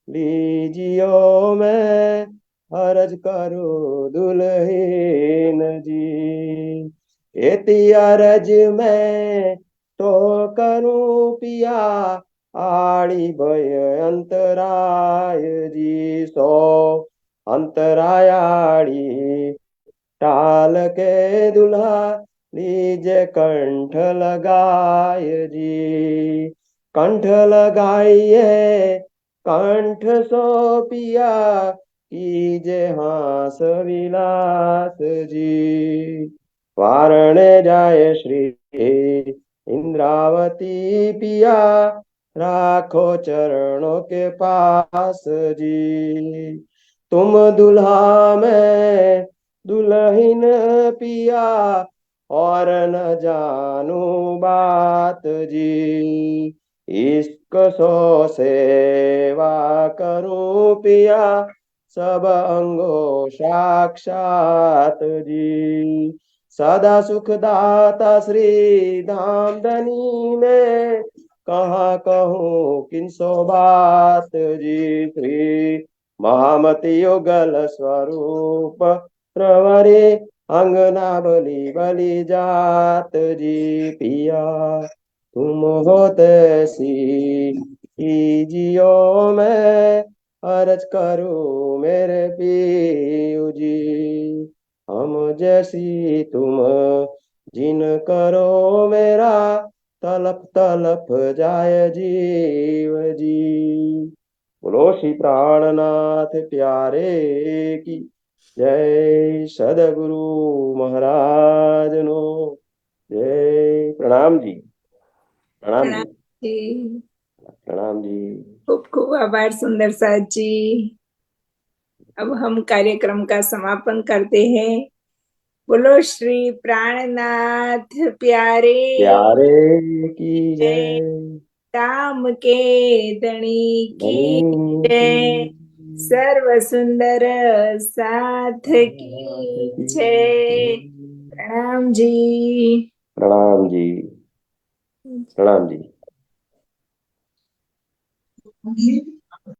लीजियो मैं, अर्ज करो दुल्हीन जी। एती अर्ज मैं तो करूं पिया, आड़ी भय अंतराय जी। सो अंतरायाड़ी टाल के दुल्हा लीजे कंठ लगाय जी। कंठ लगाइए कंठ सो पिया, कीजे हास विलास जी। वारणे जाए श्री इंद्रावती पिया, राखो चरणों के पास जी। तुम दुल्हा में दुल्हीन पिया, और न जानू बात जी। इश्क सो सेवा करूं पिया, सब अंगो साक्षात जी। सदा सुखदाता श्री धाम धनी में, कहाँ कहूँ किनसो बात जी। श्री महामती युगल स्वरूप प्रवरे, अंगना बलि बलि जात जी। पिया तुम हो तैसी कीजियो मैं, अर्ज करूं मेरे पीयू जी। हम जैसी तुम जिन करो मेरा, तलप तलप जाय जीव जी। बोलो श्री प्राणनाथ प्यारे की जय। सदगुरु महाराज नो जय। प्रणाम जी, प्रणाम प्रणाम जी, जी। प्रणाम जी। खूब खूब आभार सुंदर साथ जी। अब हम कार्यक्रम का समापन करते हैं। बोलो श्री प्राणनाथ प्यारे प्यारे की जय। जय। राम के धनी की धनी जय। की सर्व सुंदर साथ की जय। प्रणाम जी। प्रणाम जी, प्रणाम जी।